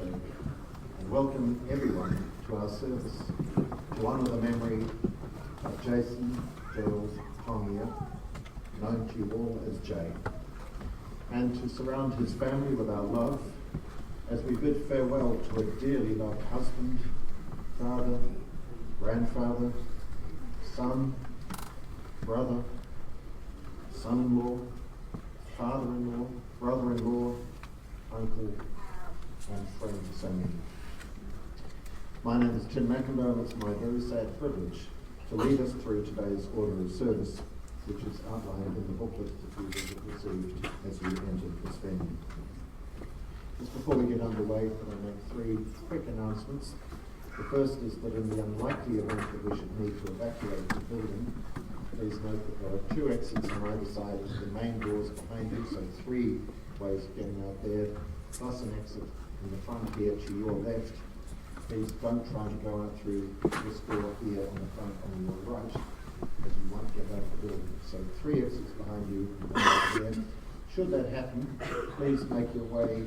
And welcome everyone to our service to honour the memory of Jason Charles Togia, known to you all as Jay, and to surround his family with our love as we bid farewell to a dearly loved husband, father, grandfather, son, brother, son-in-law, father-in-law, brother-in-law, uncle, and friend to so many. My name is Tim McIndoe, and it's my very sad privilege to lead us through today's order of service, which is outlined in the booklet that you received as you entered this venue. Just before we get underway, can I make three quick announcements? The first is that in the unlikely event that we should need to evacuate the building, please note that there are two exits on either side of the main doors behind you, so three ways of getting out there, plus an exit in the front here to your left. Please don't try to go out through this door here on the front on your right, as you won't get out of the building. So three exits behind you here. Should that happen, please make your way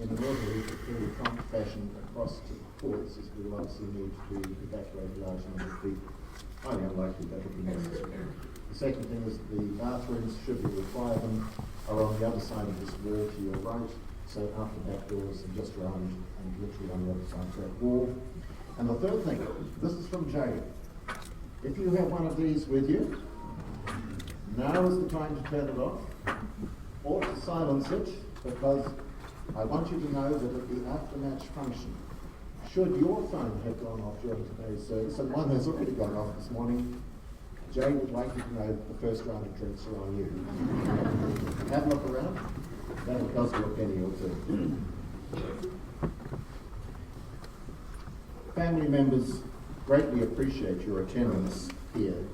in an orderly but fairly prompt fashion across to the ports, as we will obviously need to evacuate a large number of people. Highly unlikely that will be necessary. The second thing is the bathrooms, should you require them, are on the other side of this wall to your right. So out the back doors and just around and literally on the other side of that wall. And the third thing, this is from Jay. If you have one of these with you, now is the time to turn it off or to silence it, because I want you to know that at the after-match function, should your phone have gone off during today's service, and one has already gone off this morning, Jay would like you to know that the first round of drinks are on you. Have a look around. That'll cost you a penny or two. Family members greatly appreciate your attendance here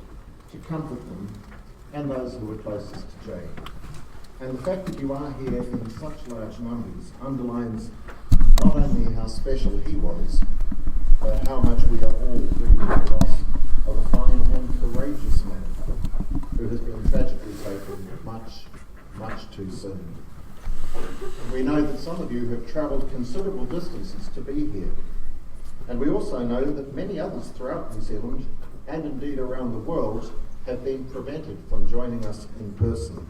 to comfort them and those who are closest to Jay. And the fact that you are here in such large numbers underlines not only how special he was, but how much we are all grieving the loss of a fine and courageous man who has been tragically taken much too soon. We know that some of you have travelled considerable distances to be here, and we also know that many others throughout New Zealand, and indeed around the world, have been prevented from joining us in person.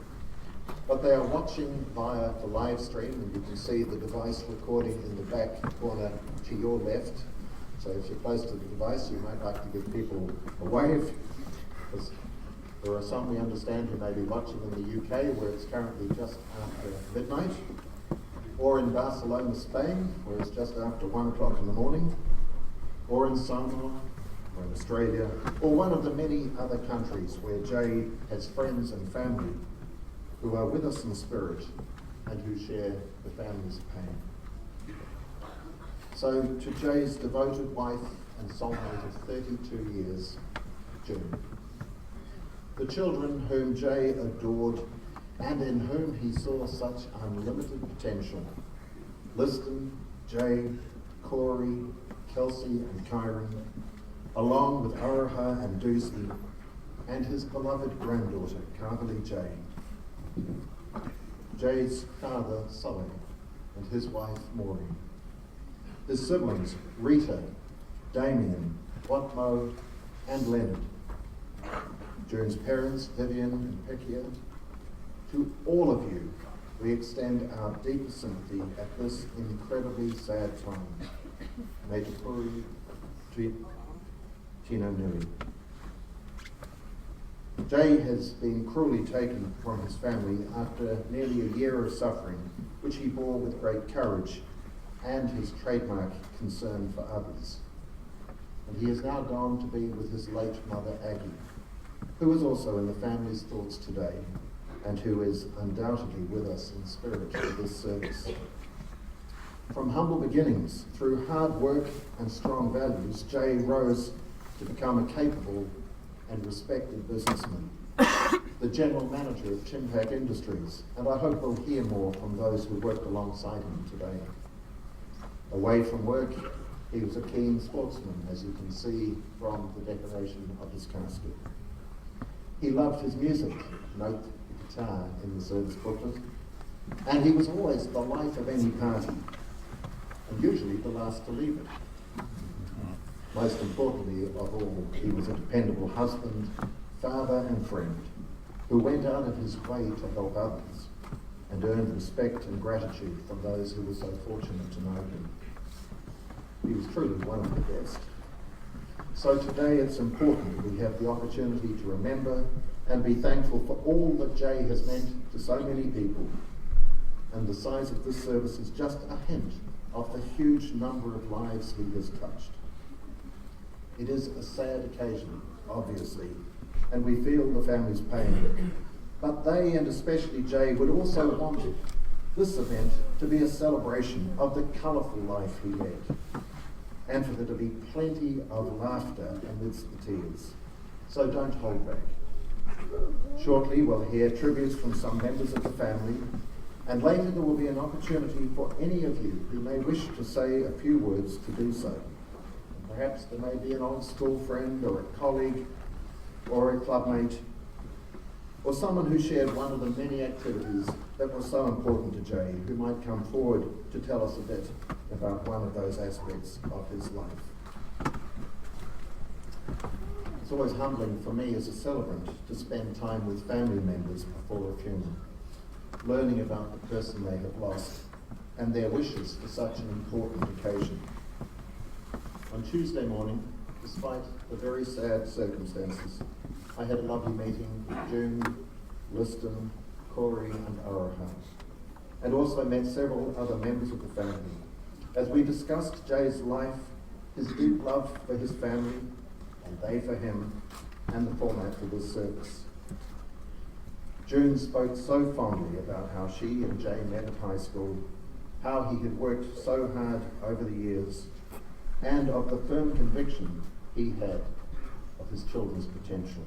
But they are watching via the live stream, and you can see the device recording in the back corner to your left. So if you're close to the device, you might like to give people a wave, because there are some, we understand, who may be watching in the UK, where it's currently just after midnight, or in Barcelona, Spain, where it's just after 1 o'clock in the morning, or in Samoa, or in Australia, or one of the many other countries where Jay has friends and family who are with us in spirit and who share the family's pain. So to Jay's devoted wife and soulmate of 32 years, June. The children whom Jay adored and in whom he saw such unlimited potential, Liston, Jay, Corey, Kelsey and Kyron, along with Araha and Doosley, and his beloved granddaughter, Carverly Jay. Jay's father, Sully, and his wife, Maureen. his siblings, Rita, Damien, Watmo, and Leonard, June's parents, Vivian and Pekia. To all of you, we extend our deepest sympathy at this incredibly sad time. May te puri tino nui. Jay has been cruelly taken from his family after nearly a year of suffering, which he bore with great courage and his trademark concern for others. And he has now gone to be with his late mother, Aggie, who is also in the family's thoughts today, and who is undoubtedly with us in spirit for this service. From humble beginnings, through hard work and strong values, Jay rose to become a capable and respected businessman, the general manager of Chimpack Industries, and I hope we'll hear more from those who worked alongside him today. Away from work, he was a keen sportsman, as you can see from the decoration of his casket. He loved his music, note the guitar in the service booklet, and he was always the life of any party, and usually the last to leave it. Most importantly of all, he was a dependable husband, father and friend, who went out of his way to help others and earned respect and gratitude from those who were so fortunate to know him. He was truly one of the best. So today it's important we have the opportunity to remember and be thankful for all that Jay has meant to so many people. And the size of this service is just a hint of the huge number of lives he has touched. It is a sad occasion, obviously, and we feel the family's pain. But they, and especially Jay, would also want this event to be a celebration of the colourful life he led, and for there to be plenty of laughter amidst the tears. So don't hold back. Shortly we'll hear tributes from some members of the family, and later there will be an opportunity for any of you who may wish to say a few words to do so. Perhaps there may be an old school friend or a colleague or a clubmate or someone who shared one of the many activities that were so important to Jay, who might come forward to tell us a bit about one of those aspects of his life. It's always humbling for me as a celebrant to spend time with family members before a funeral, learning about the person they have lost and their wishes for such an important occasion. On Tuesday morning, despite the very sad circumstances, I had a lovely meeting with June, Liston, Corey and Araha, and also met several other members of the family as we discussed Jay's life, his deep love for his family, and they for him, and the format for this service. June spoke so fondly about how she and Jay met at high school, how he had worked so hard over the years, and of the firm conviction he had of his children's potential.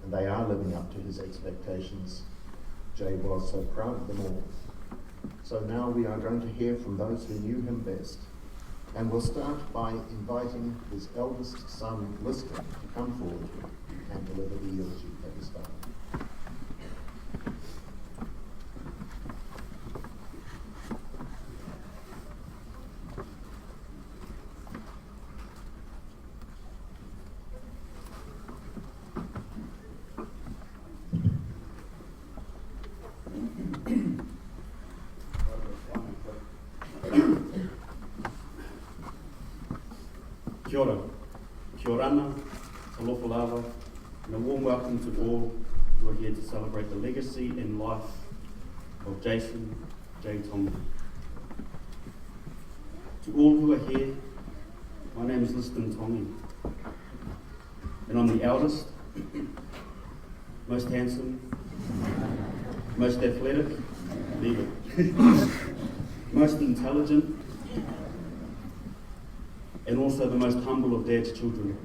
And they are living up to his expectations. Jay was so proud of them all. So now we are going to hear from those who knew him best. And we'll start by inviting his eldest son, Liston, to come forward and deliver the eulogy of his father. Kia ora, kia orana, talofa lava, and a warm welcome to all who are here to celebrate the legacy and life of Jason J. Tonga. To all who are here, my name is Liston Tongi, and I'm the eldest, most handsome, most athletic, leave it, most intelligent, and also the most humble of Dad's children.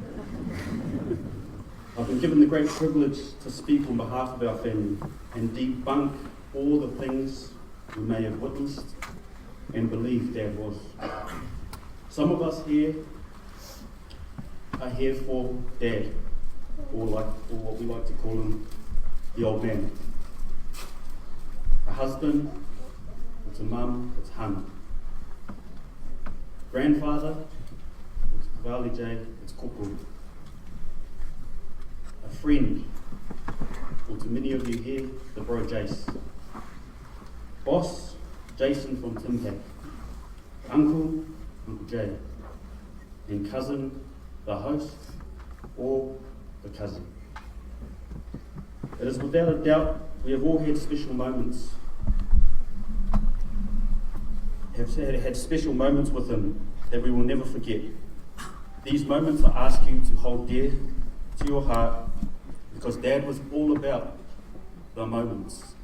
I've been given the great privilege to speak on behalf of our family and debunk all the things we may have witnessed and believed Dad was. Some of us here are here for Dad, or what we like to call him, the old man. A husband, it's a mum, it's hum. grandfather, it's Vali J, it's Koko. A friend, or to many of you here, the bro Jace. Boss, Jason from Timpak. Uncle, Uncle Jay. And cousin, the host, or the cousin. It is without a doubt we have all had special moments. Had special moments with him that we will never forget. These moments I ask you to hold dear to your heart because Dad was all about the moments.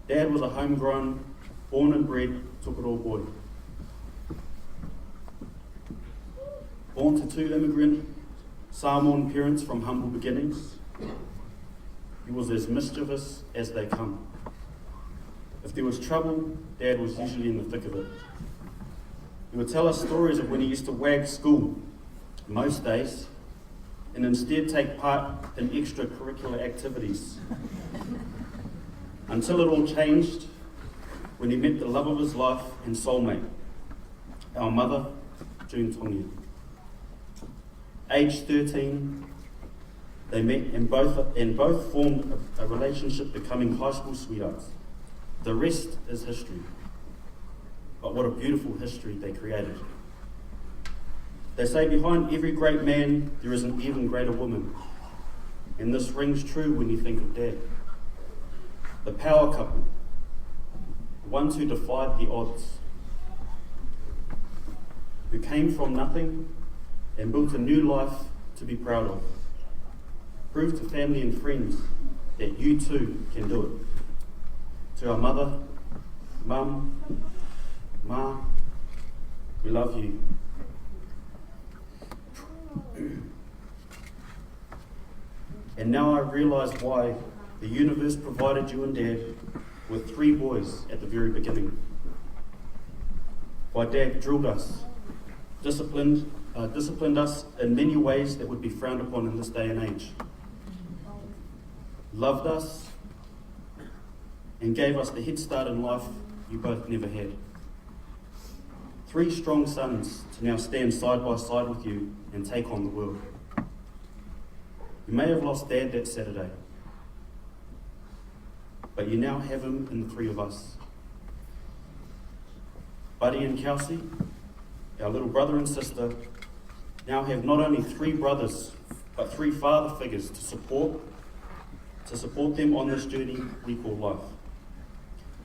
Dad was a homegrown, born and bred Tukaro boy. Born to two immigrant Samoan parents from humble beginnings, he was as mischievous as they come. If there was trouble, Dad was usually in the thick of it. He would tell us stories of when he used to wag school, most days, and instead take part in extracurricular activities. Until it all changed when he met the love of his life and soulmate, our mother, June Togia. Aged 13, they met and both formed a relationship, becoming high school sweethearts. The rest is history. But what a beautiful history they created. They say behind every great man there is an even greater woman. And this rings true when you think of Dad. The power couple, the ones who defied the odds, who came from nothing and built a new life to be proud of. Prove to family and friends that you too can do it. To our mother, Mum, Ma, we love you. And now I realise why the universe provided you and Dad with 3 boys at the very beginning. Why Dad drilled us, disciplined us in many ways that would be frowned upon in this day and age. Loved us and gave us the head start in life you both never had. 3 strong sons to now stand side by side with you and take on the world. You may have lost Dad that Saturday, but you now have him in the 3 of us. Buddy and Kelsey, our little brother and sister, now have not only 3 brothers, but 3 father figures to support them on this journey we call life.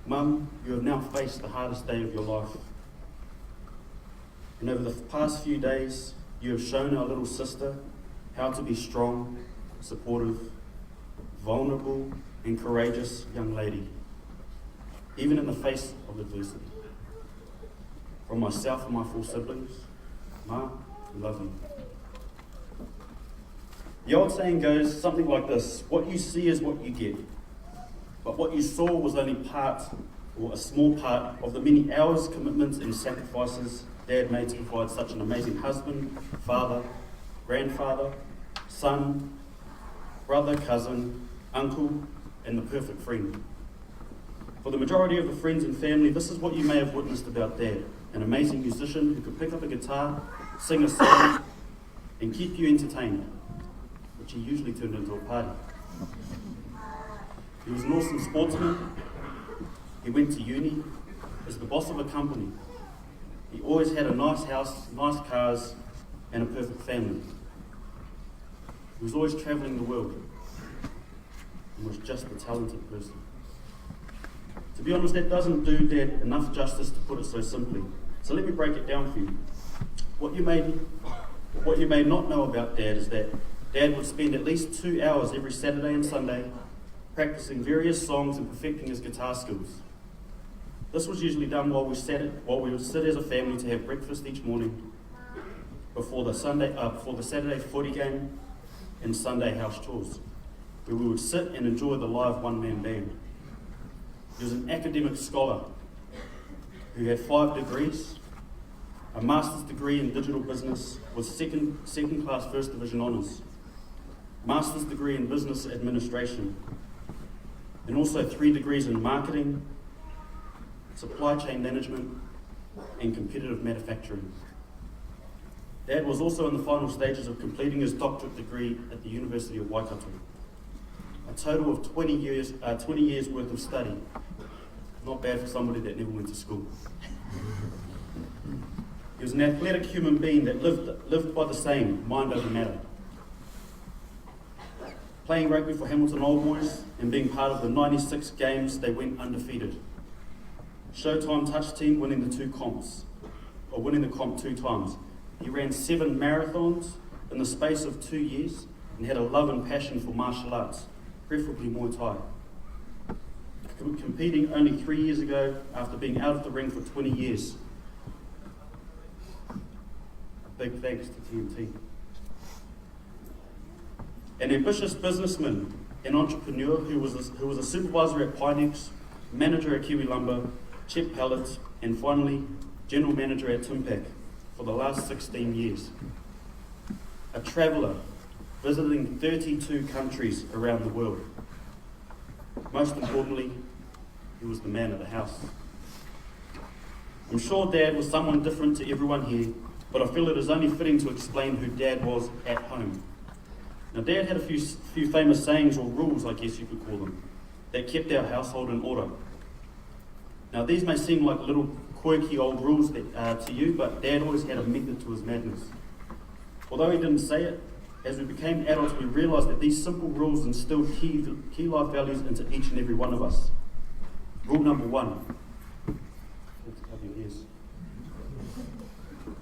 Mum, you have now faced the hardest day of your life. And over the past few days, you have shown our little sister how to be strong, supportive, vulnerable, and courageous young lady, even in the face of adversity. From myself and my 4 siblings, Ma, we love you. The old saying goes something like this: what you see is what you get. But what you saw was only part, or a small part, of the many hours, commitments, and sacrifices Dad made to provide such an amazing husband, father, grandfather, son, brother, cousin, uncle, and the perfect friend. For the majority of the friends and family, this is what you may have witnessed about Dad: an amazing musician who could pick up a guitar, sing a song, and keep you entertained, which he usually turned into a party. He was an awesome sportsman. He went to uni as the boss of a company. He always had a nice house, nice cars, and a perfect family. He was always travelling the world and was just a talented person. To be honest, that doesn't do Dad enough justice to put it so simply. So let me break it down for you. What you may not know about Dad is that Dad would spend at least 2 hours every Saturday and Sunday practicing various songs and perfecting his guitar skills. This was usually done while we would sit as a family to have breakfast each morning before the Saturday footy game and Sunday house chores, where we would sit and enjoy the live one-man band. He was an academic scholar who had 5 degrees, a master's degree in digital business with second class first division honours, master's degree in business administration, and also 3 degrees in marketing, supply chain management, and competitive manufacturing. Dad was also in the final stages of completing his doctorate degree at the University of Waikato. A total of 20 years worth of study. Not bad for somebody that never went to school. He was an athletic human being that lived by the saying, mind over matter. Playing rugby for Hamilton Old Boys and being part of the 96 games, they went undefeated. Showtime touch team winning the comp 2 times. He ran 7 marathons in the space of 2 years and had a love and passion for martial arts, preferably Muay Thai. Competing only 3 years ago after being out of the ring for 20 years. Big thanks to TNT. An ambitious businessman and entrepreneur who was a supervisor at Pinex, manager at Kiwi Lumber, Chet Pellets, and finally general manager at Timpac for the last 16 years. A traveller visiting 32 countries around the world. Most importantly, he was the man of the house. I'm sure Dad was someone different to everyone here, but I feel it is only fitting to explain who Dad was at home. Now, Dad had a few famous sayings or rules, I guess you could call them, that kept our household in order. Now, these may seem like little quirky old rules to you, but Dad always had a method to his madness. Although he didn't say it, as we became adults, we realised that these simple rules instilled key life values into each and every one of us. Rule number 1.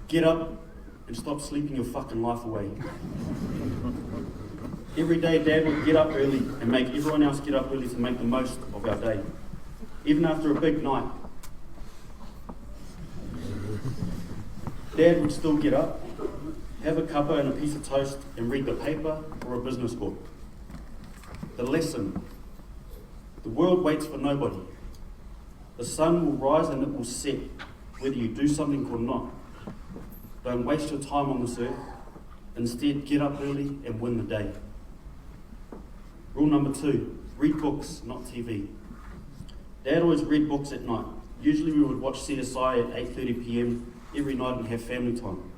Get up and stop sleeping your fucking life away. Every day, Dad would get up early and make everyone else get up early to make the most of our day, even after a big night. Dad would still get up, have a cuppa and a piece of toast, and read the paper or a business book. The lesson: the world waits for nobody. The sun will rise and it will set, whether you do something or not. Don't waste your time on this earth. Instead, get up early and win the day. Rule number 2, read books, not TV. Dad always read books at night. Usually we would watch CSI at 8:30 p.m. every night and have family time.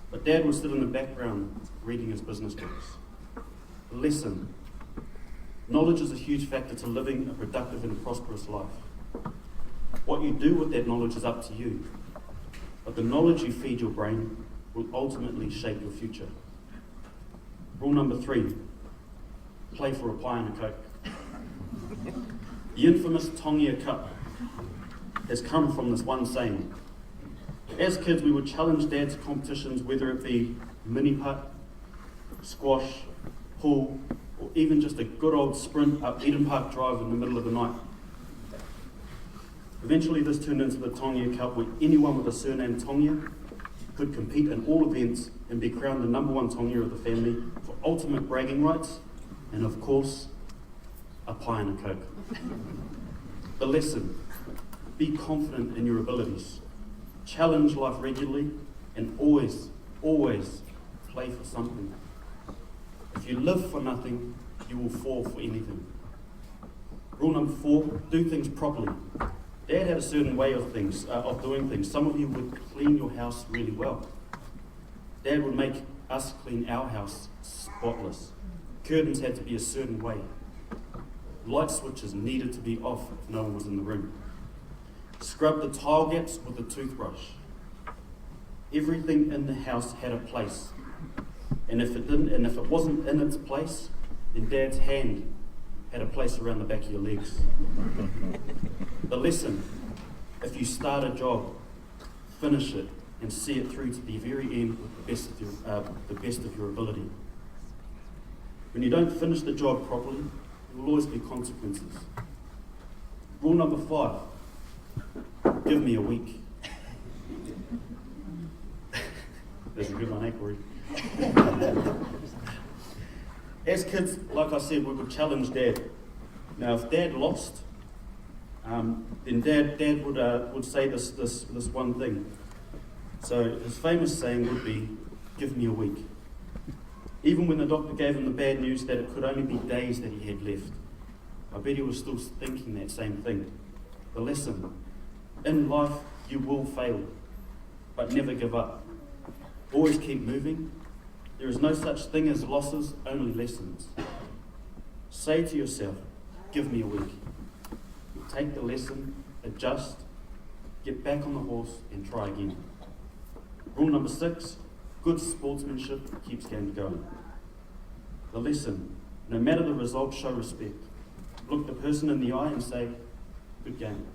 But Dad would sit in the background reading his business books. Listen. Knowledge is a huge factor to living a productive and prosperous life. What you do with that knowledge is up to you. But the knowledge you feed your brain will ultimately shape your future. Rule number 3, play for a pie and a Coke. The infamous Togia Cup has come from this one saying. As kids, we would challenge Dad's competitions, whether it be mini putt, squash, pool, or even just a good old sprint up Eden Park Drive in the middle of the night. Eventually this turned into the Togia Cup, where anyone with a surname Togia could compete in all events and be crowned the number 1 Togia of the family for ultimate bragging rights, and of course, a pie and a Coke. The lesson: be confident in your abilities, challenge life regularly, and always play for something. If you live for nothing, you will fall for anything. Rule number 4, do things properly. Dad had a certain way of doing things. Some of you would clean your house really well. Dad would make us clean our house spotless. Curtains had to be a certain way. Light switches needed to be off if no one was in the room. Scrub the tile gaps with a toothbrush. Everything in the house had a place. And if it wasn't in its place, then Dad's hand had a place around the back of your legs. The lesson: if you start a job, finish it and see it through to the very end with the best of your ability. When you don't finish the job properly, there will always be consequences. Rule number 5, give me a week. That's a good one, eh, Corey? As kids, like I said, we would challenge Dad. Now, if Dad lost, then Dad would say this one thing. So his famous saying would be, "Give me a week." Even when the doctor gave him the bad news that it could only be days that he had left, I bet he was still thinking that same thing. The lesson: in life, You will fail, but never give up. Always keep moving. There is no such thing as losses, only lessons. Say to yourself, give me a week. Take the lesson, adjust, get back on the horse and try again. Rule number 6, good sportsmanship keeps games going. The lesson, no matter the result, show respect. Look the person in the eye and say, good game.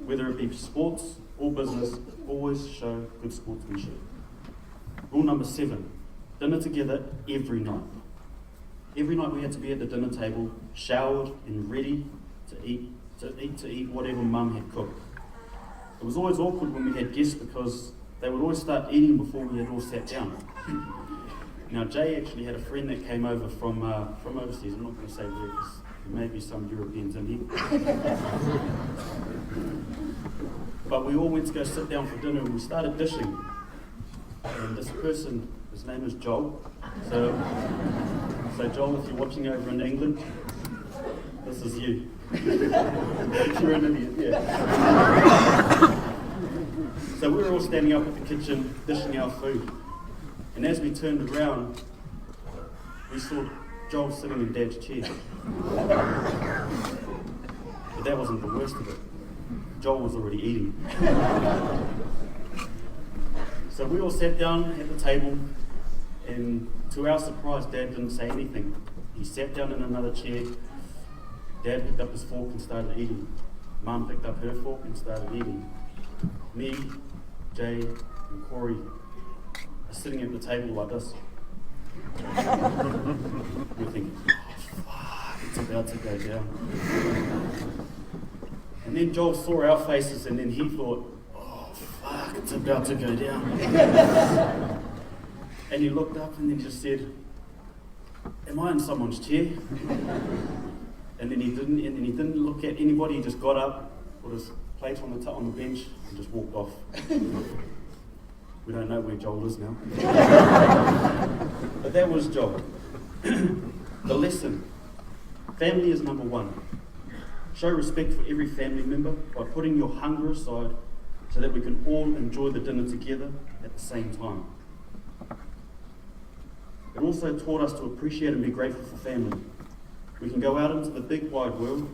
Whether it be sports or business, always show good sportsmanship. Rule number 7, dinner together every night. Every night we had to be at the dinner table, showered and ready to eat whatever Mum had cooked. It was always awkward when we had guests because they would always start eating before we had all sat down. Now Jay actually had a friend that came over from overseas. I'm not going to say where because there may be some Europeans in here. But we all went to go sit down for dinner and we started dishing. And this person, his name is Joel. So Joel, if you're watching over in England, this is you. You're an idiot, yeah. So we were all standing up at the kitchen, dishing our food. And as we turned around, we saw Joel sitting in Dad's chair. But that wasn't the worst of it. Joel was already eating. So we all sat down at the table, and to our surprise, Dad didn't say anything. He sat down in another chair. Dad picked up his fork and started eating. Mum picked up her fork and started eating. Me, Jay, and Corey are sitting at the table like this. We're thinking, oh fuck, it's about to go down. And then Joel saw our faces and then he thought, oh fuck, it's about to go down. And he looked up and then just said, am I in someone's chair? And then he didn't look at anybody, he just got up, put his plate on the bench and just walked off. We don't know where Joel is now. But that was Joel. The lesson. Family is number 1. Show respect for every family member by putting your hunger aside so that we can all enjoy the dinner together at the same time. It also taught us to appreciate and be grateful for family. We can go out into the big wide world,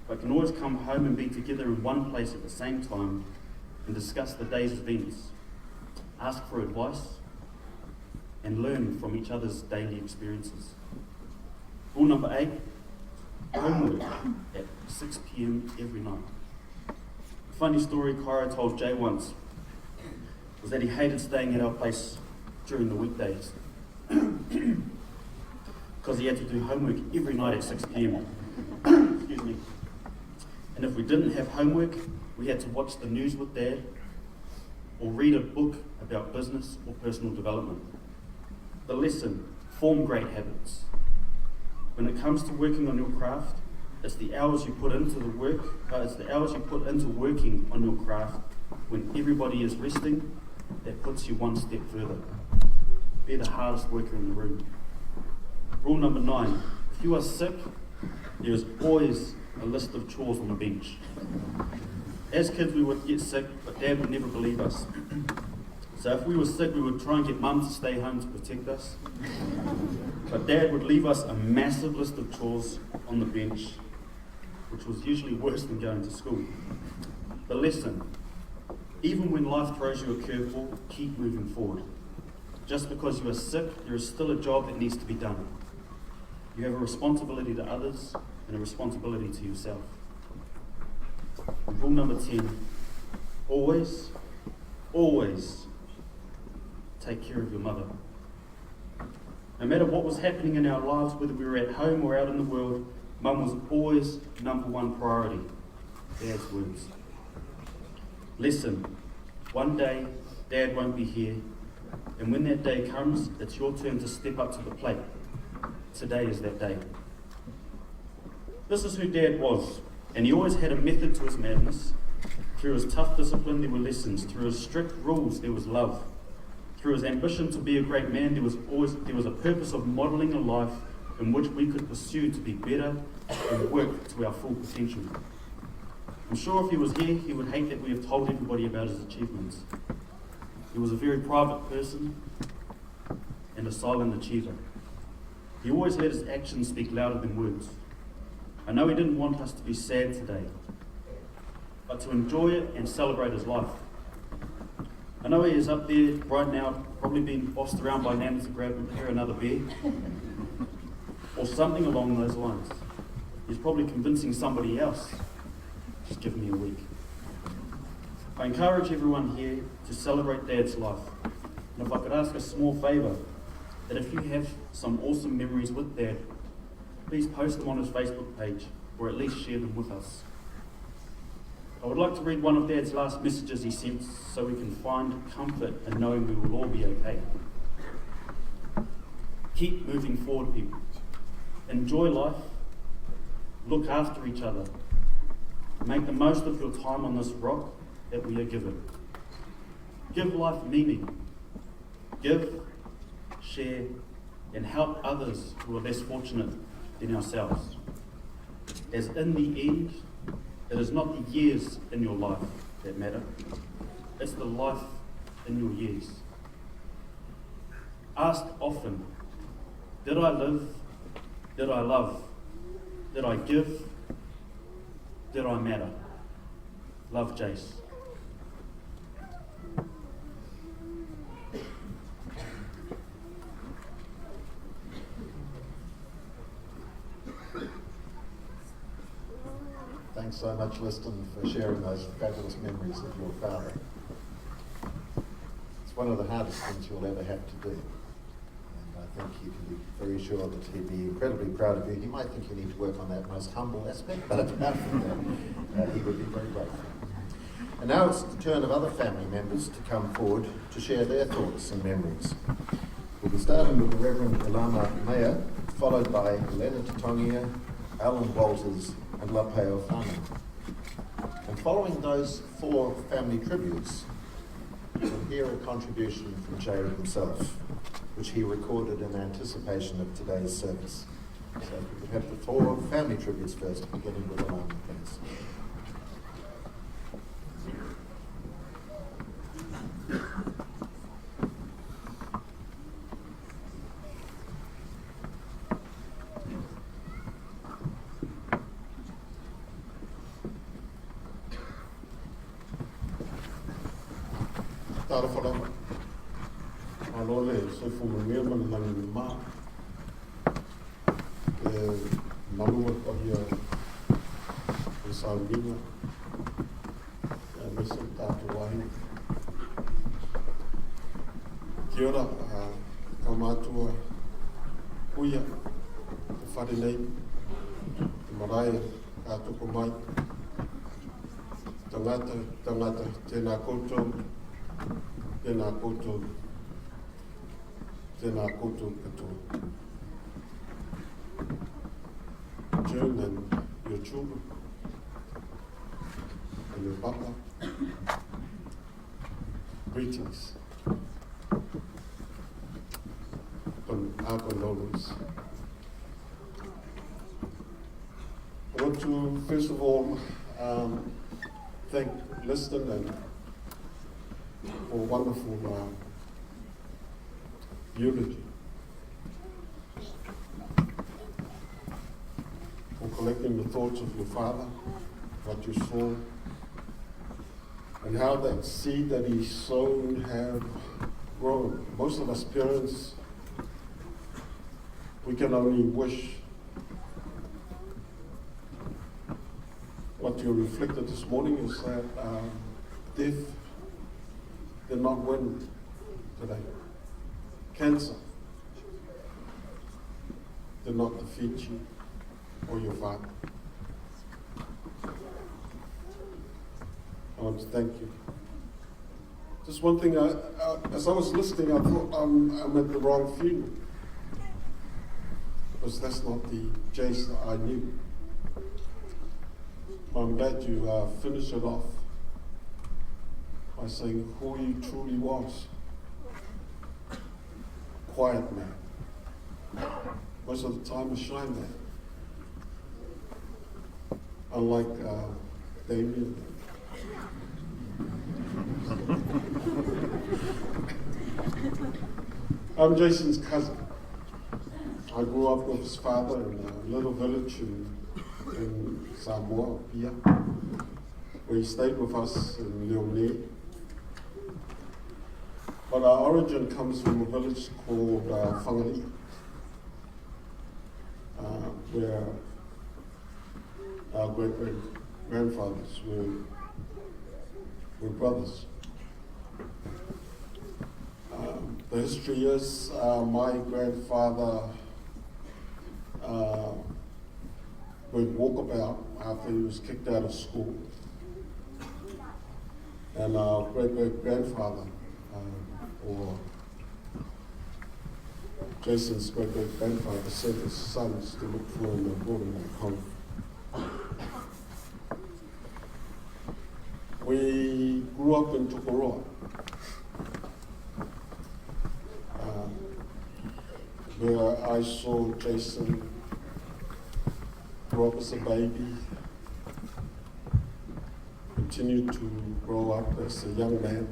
but can always come home and be together in one place at the same time and discuss the day's events, ask for advice, and learn from each other's daily experiences. Rule number 8, homework at 6 p.m. every night. A funny story Cairo told Jay once was that he hated staying at our place during the weekdays because he had to do homework every night at 6 p.m. Excuse me. And if we didn't have homework, we had to watch the news with Dad or read a book about business or personal development. The lesson, form great habits. When it comes to working on your craft, it's the hours you put into the work, it's the hours you put into working on your craft when everybody is resting that puts you one step further. Be the hardest worker in the room. Rule number 9, if you are sick, there is always a list of chores on the bench. As kids we would get sick, but Dad would never believe us. So if we were sick, we would try and get Mum to stay home to protect us. But Dad would leave us a massive list of chores on the bench, which was usually worse than going to school. The lesson, even when life throws you a curveball, keep moving forward. Just because you are sick, there is still a job that needs to be done. You have a responsibility to others and a responsibility to yourself. And rule number 10, always take care of your mother. No matter what was happening in our lives, whether we were at home or out in the world, Mum was always number 1 priority. Dad's words. Lesson, one day Dad won't be here, and when that day comes, it's your turn to step up to the plate. Today is that day. This is who Dad was, and he always had a method to his madness. Through his tough discipline, there were lessons. Through his strict rules, there was love. Through his ambition to be a great man, there was a purpose of modelling a life in which we could pursue to be better and work to our full potential. I'm sure if he was here, he would hate that we have told everybody about his achievements. He was a very private person and a silent achiever. He always let his actions speak louder than words. I know he didn't want us to be sad today, but to enjoy it and celebrate his life. I know he is up there right now, probably being bossed around by Nana to grab and prepare another beer, or something along those lines. He's probably convincing somebody else. Just give me a week. I encourage everyone here to celebrate Dad's life. And if I could ask a small favour, that if you have some awesome memories with Dad, please post them on his Facebook page, or at least share them with us. I would like to read one of Dad's last messages he sent so we can find comfort in knowing we will all be okay. Keep moving forward, people. Enjoy life. Look after each other. Make the most of your time on this rock that we are given. Give life meaning. Give, share, and help others who are less fortunate than ourselves. As in the end, it is not the years in your life that matter. It's the life in your years. Ask often, did I live? Did I love? Did I give? Did I matter? Love, Jace. Thanks so much, Liston, for sharing those fabulous memories of your father. It's one of the hardest things you'll ever have to do. And I think you can be very sure that he'd be incredibly proud of you. He might think you need to work on that most humble aspect, but apart from that, he would be very grateful. And now it's the turn of other family members to come forward to share their thoughts and memories. We'll be starting with the Reverend Ilama Mayer, followed by Leonard Togia, Alan Walters, and Lapeo Whānau. And following those four family tributes, we'll hear a contribution from Jay himself, which he recorded in anticipation of today's service. So if we could have the four family tributes first, beginning with Ilama, please. Tarafala, alole se fumangia man lang ma, malua Togia Funeral, misa tatu wahi. Kia ora, ka mātua kuia, te whare nei, te marae, ka tuku mai, tangata, tēnā koutou, tēnā koutou katoa. June and your children, and your papa, greetings. Our condolence. I want to first of all thank Liston and for wonderful eulogy, for collecting the thoughts of your father, what you saw, and how that seed that he sown have grown. Most of us parents, we can only wish. What you reflected this morning is that death did not win today. Cancer did not defeat you or your father. I want to thank you. Just one thing, as I was listening, I thought I'm at the wrong funeral, because that's not the Jace that I knew. I'm glad you finished it off by saying who he truly was. Quiet man. Most of the time a shy man. Unlike Damien. I'm Jason's cousin. I grew up with his father in a little village in Samoa, Pia, where he stayed with us in Leone. But our origin comes from a village called Whangali, where our great-grandfathers were brothers. The history is my grandfather went walkabout after he was kicked out of school. And our great-great-grandfather, or Jason's great-great-grandfather, sent his sons to look for him and brought him back home. We grew up in Tokoroa, where I saw Jason grow up as a baby, continue to grow up as a young man.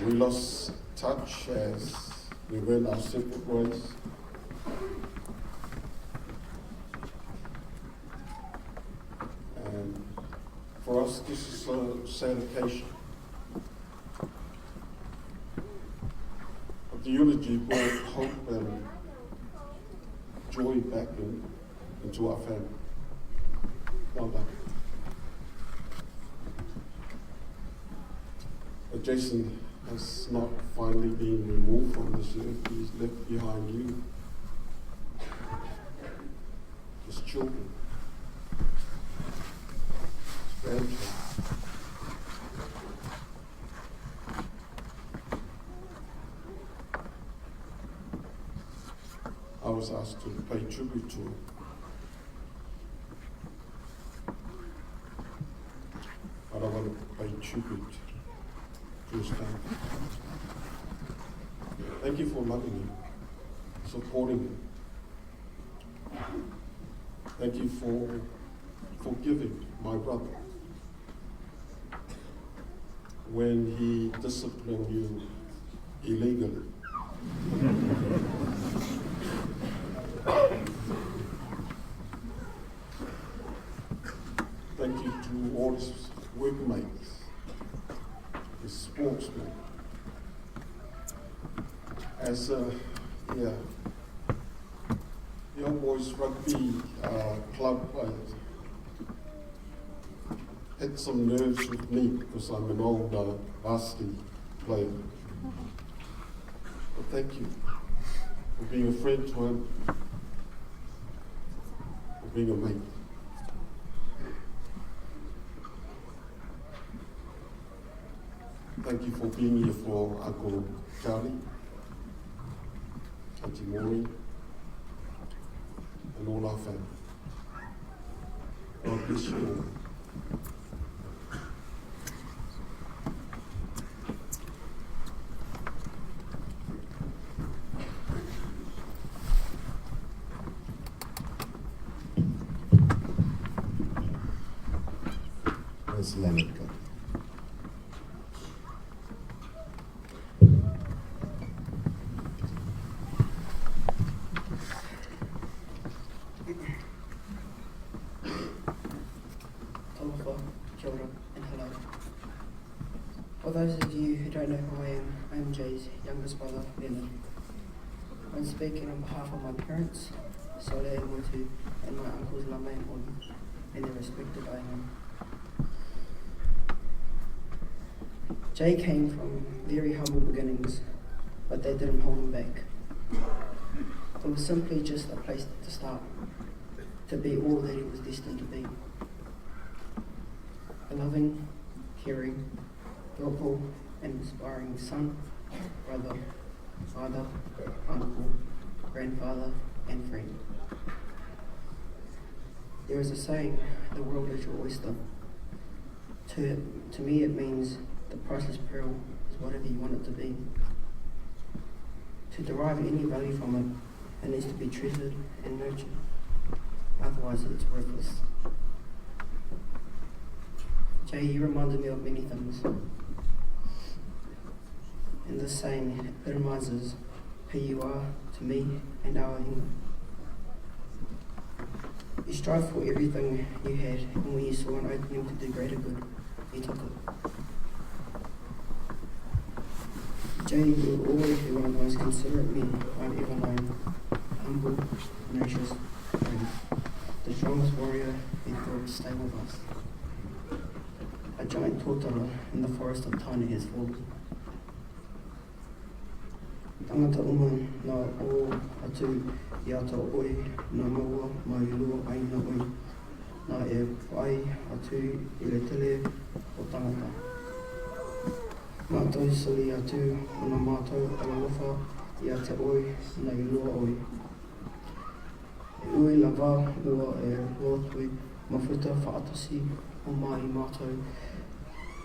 We lost touch as we went our separate ways. And for us, this is a sad occasion. But the eulogy brought hope and joy back into our family. Well done. But Jason has not finally been removed from this earth. He's left behind you, his children, his grandchildren. I was asked to pay tribute to him. But I want to pay tribute to his family. Thank you for loving him, supporting him. Thank you for forgiving my brother when he disciplined you illegally. Thank you to all his workmates, his sportsmen. As a young boys rugby club players, hit some nerves with me because I'm an old varsity player. But thank you for being a friend to him, for being a mate. Thank you for being here for Uncle Charlie, Auntie Maureen, and all our family. God bless you all. Let's let it go. For those of you who don't know who I am Jay's youngest brother, Leonard. I'm speaking on behalf of my parents, Sole and Motu, and my uncles Lama and Olu, and their respective islands. Jay came from very humble beginnings, but they didn't hold him back. It was simply just a place to start, to be all that he was destined to be. A loving, caring, thoughtful, and inspiring son, brother, father, uncle, grandfather, and friend. There is a saying, the world is your oyster. To me it means the priceless pearl is whatever you want it to be. To derive any value from it, it needs to be treasured and nurtured. otherwise it's worthless. Jay, you reminded me of many things. In the same, it reminds us who you are to me and our England. You strived for everything you had, and when you saw an opening to do greater good, you took it. Jay, you will always be one of the most considerate men I've ever known. Humble, gracious, and the strongest warrior he thought to stay with us. A giant tōtara in the forest of Taine has fallen. Tangata uma nā o atu i ata oi, nā maua mai lua aina oi, nā e whai atu i le tele o tangata. Mātou sili atu o nā mātou alalofa i ata oi, nā i lua oi. E ui lava ua e rōtui mawhuta whaatasi o mai mātou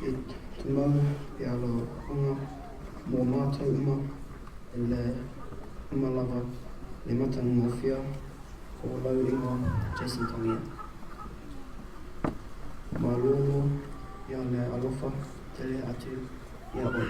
e te mau e alo hunga mō mātou uma e le uma lava le matang mō whia o lau ingoa Jason Togia. Mā lōno ia le alofa tele atu ia oi.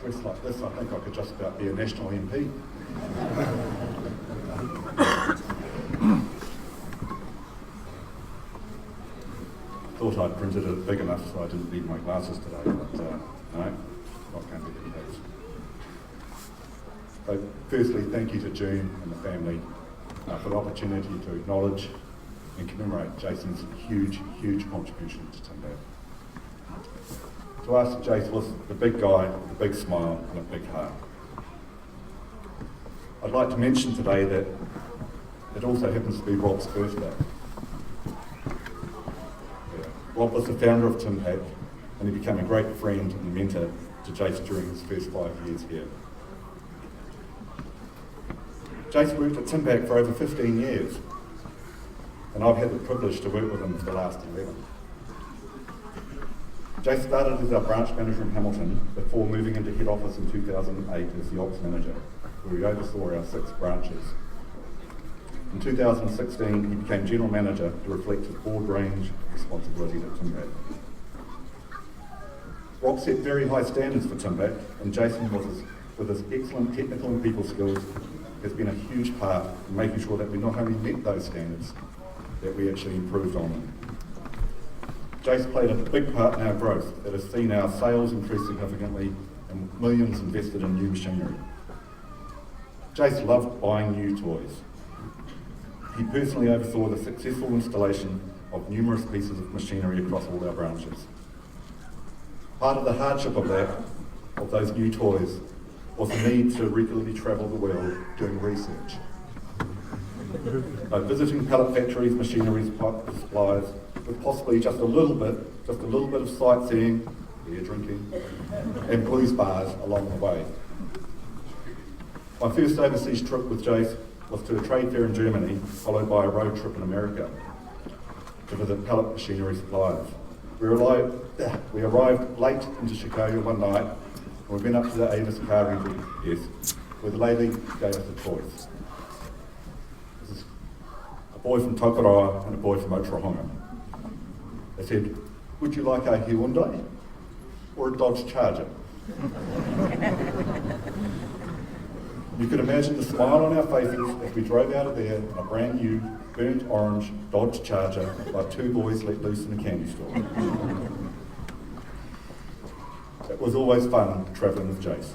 Dressed like this, I think I could just about be a national MP. Thought I'd printed it big enough so I didn't need my glasses today, but no, not going to be those. So firstly, thank you to June and the family for the opportunity to acknowledge and commemorate Jason's huge contribution to Timber. To us, Jason was the big guy, with a big smile and a big heart. I'd like to mention today that it also happens to be Rob's birthday. Rob was the founder of Timpact, and he became a great friend and mentor to Jason during his first 5 years here. Jason worked at Timpact for over 15 years, and I've had the privilege to work with him for the last 11. Jason started as our branch manager in Hamilton before moving into head office in 2008 as the ops manager, where he oversaw our 6 branches. In 2016, he became general manager to reflect his broad range of responsibilities at Timpact. Rob set very high standards for Timpact, and Jason, with his excellent technical and people skills, has been a huge part in making sure that we not only met those standards, that we actually improved on them. Jace played a big part in our growth that has seen our sales increase significantly and millions invested in new machinery. Jace loved buying new toys. He personally oversaw the successful installation of numerous pieces of machinery across all our branches. Part of the hardship of those new toys, was the need to regularly travel the world doing research. By visiting pallet factories, machinery suppliers, with possibly just a little bit of sightseeing, beer drinking, and blues bars along the way. My first overseas trip with Jace was to a trade fair in Germany, followed by a road trip in America to visit pallet machinery suppliers. We arrived late into Chicago one night, and we went up to the Avis car rental desk, where the lady gave us a choice. This is a boy from Tokoroa and a boy from Otorohanga. They said, "Would you like a Hyundai or a Dodge Charger?" You could imagine the smile on our faces as we drove out of there in a brand new, burnt orange Dodge Charger by 2 boys let loose in a candy store. It was always fun travelling with Jace.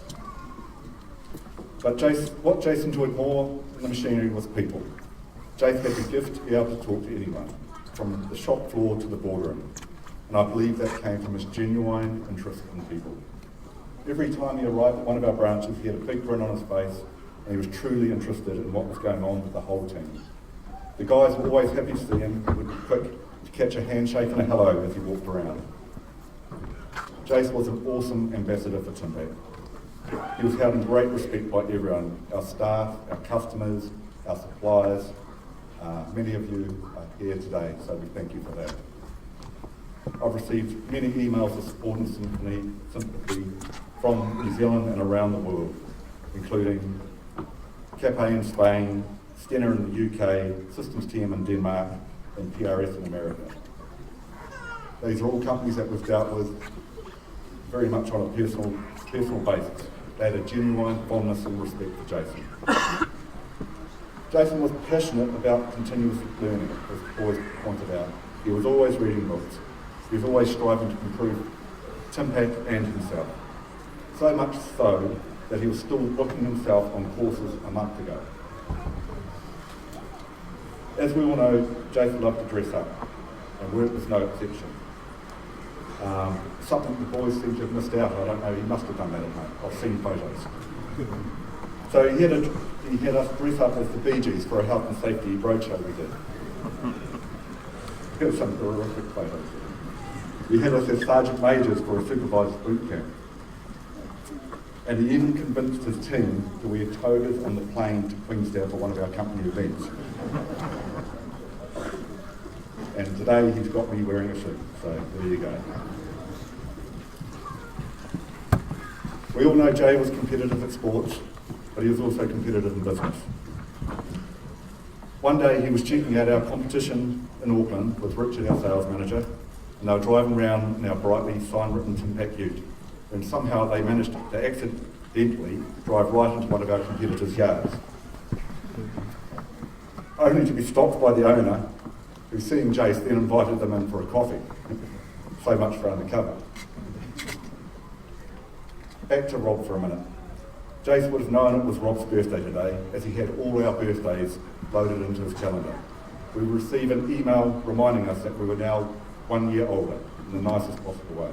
But what Jace enjoyed more than the machinery was people. Jace had the gift to be able to talk to anyone, from the shop floor to the boardroom, and I believe that came from his genuine interest in people. Every time he arrived at one of our branches, he had a big grin on his face, and he was truly interested in what was going on with the whole team. The guys were always happy to see him, and would be quick to catch a handshake and a hello as he walked around. Jace was an awesome ambassador for Timback. He was held in great respect by everyone, our staff, our customers, our suppliers. Many of you are here today, so we thank you for that. I've received many emails of support and sympathy from New Zealand and around the world, including Cape in Spain, Stena in the UK, Systems TM in Denmark, and PRS in America. These are all companies that we've dealt with very much on a personal basis. They had a genuine fondness and respect for Jason. Jason was passionate about continuous learning, as always pointed out. He was always reading books. He was always striving to improve Timback and himself. So much so that he was still booking himself on courses a month ago. As we all know, Jason loved to dress up, and work was no exception. Something the boys seem to have missed out on. I don't know, he must have done that at home. I've seen photos. So he had us dress up as the Bee Gees for a health and safety roadshow we did. Here's some horrific photos. He had us as Sergeant Majors for a supervised boot camp. And he even convinced his team to wear togas on the plane to Queenstown for one of our company events. And today he's got me wearing a suit, so there you go. We all know Jay was competitive at sports, but he was also competitive in business. One day he was checking out our competition in Auckland with Richard, our sales manager, and they were driving around in our brightly sign-written Timback ute, and somehow they managed to accidentally drive right into one of our competitors' yards, only to be stopped by the owner, who, seeing Jace, then invited them in for a coffee. So much for undercover. Back to Rob for a minute. Jace would have known it was Rob's birthday today, as he had all our birthdays loaded into his calendar. We would receive an email reminding us that we were now 1 year older, in the nicest possible way.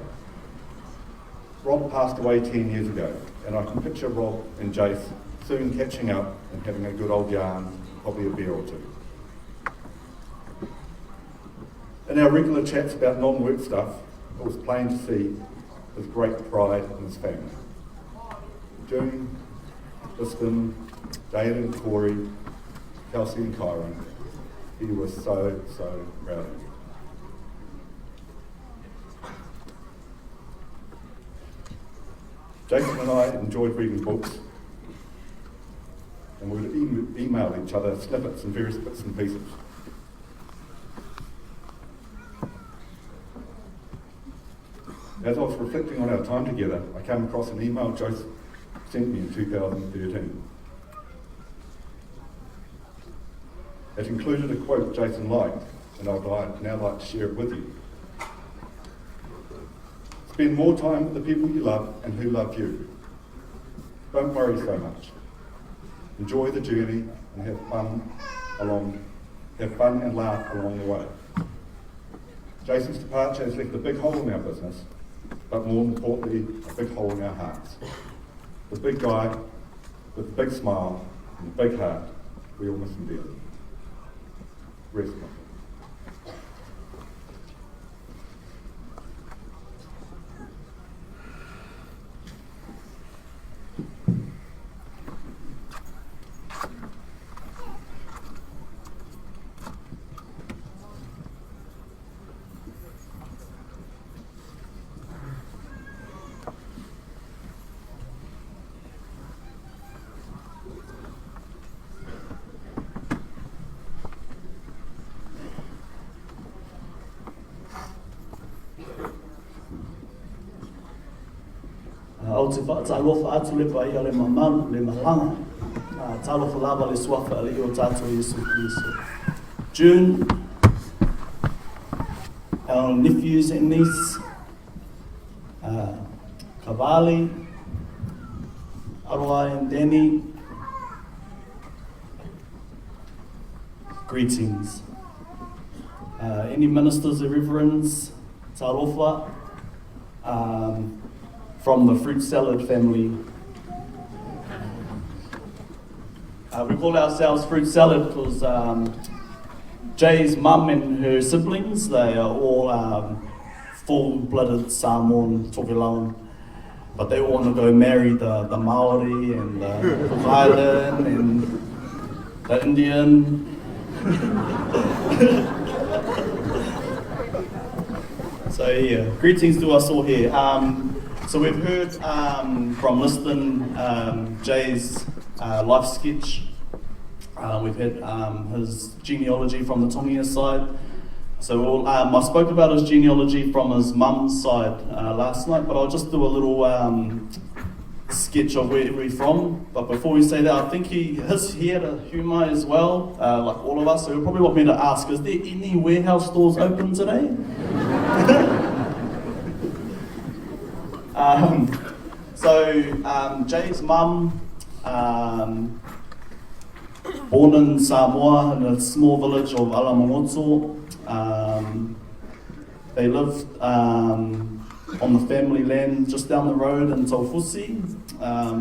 Rob passed away 10 years ago, and I can picture Rob and Jace soon catching up and having a good old yarn, probably a beer or two. In our regular chats about non-work stuff, it was plain to see his great pride in his family. June, Liston, Dale and Corey, Kelsey and Kyron, he was so proud of you. Jason and I enjoyed reading books, and we would email each other snippets and various bits and pieces. As I was reflecting on our time together, I came across an email Joseph sent me in 2013. It included a quote Jason liked, and I'd now like to share it with you. Spend more time with the people you love and who love you. Don't worry so much. Enjoy the journey and have fun and laugh along the way. Jason's departure has left a big hole in our business, but more importantly, a big hole in our hearts. The big guy with the big smile and the big heart, we all miss him dearly. Rest well. Au te whaatalofa atu le pai a le mamanu, le malanga. Talofa lava le swafa le o tātou Yesu Christo. June, our nephews and nieces, Kavali, Aroai and Danny, greetings. Any ministers of reverence, talofa, from the fruit salad family. We call ourselves fruit salad because Jay's mum and her siblings, they are all full-blooded Samoan Togilawan, but they all want to go marry the Maori and the Cook Island and the Indian. So yeah, greetings to us all here. So we've heard from Liston Jay's life sketch. We've had his genealogy from the Togia side. So I spoke about his genealogy from his mum's side last night, but I'll just do a little sketch of where we're from. But before we say that, I think he had a humour as well, like all of us. So he'll probably want me to ask, is there any warehouse stores open today? Jay's mum, born in Samoa in a small village of Alamangoto. They lived on the family land just down the road in Taufusi.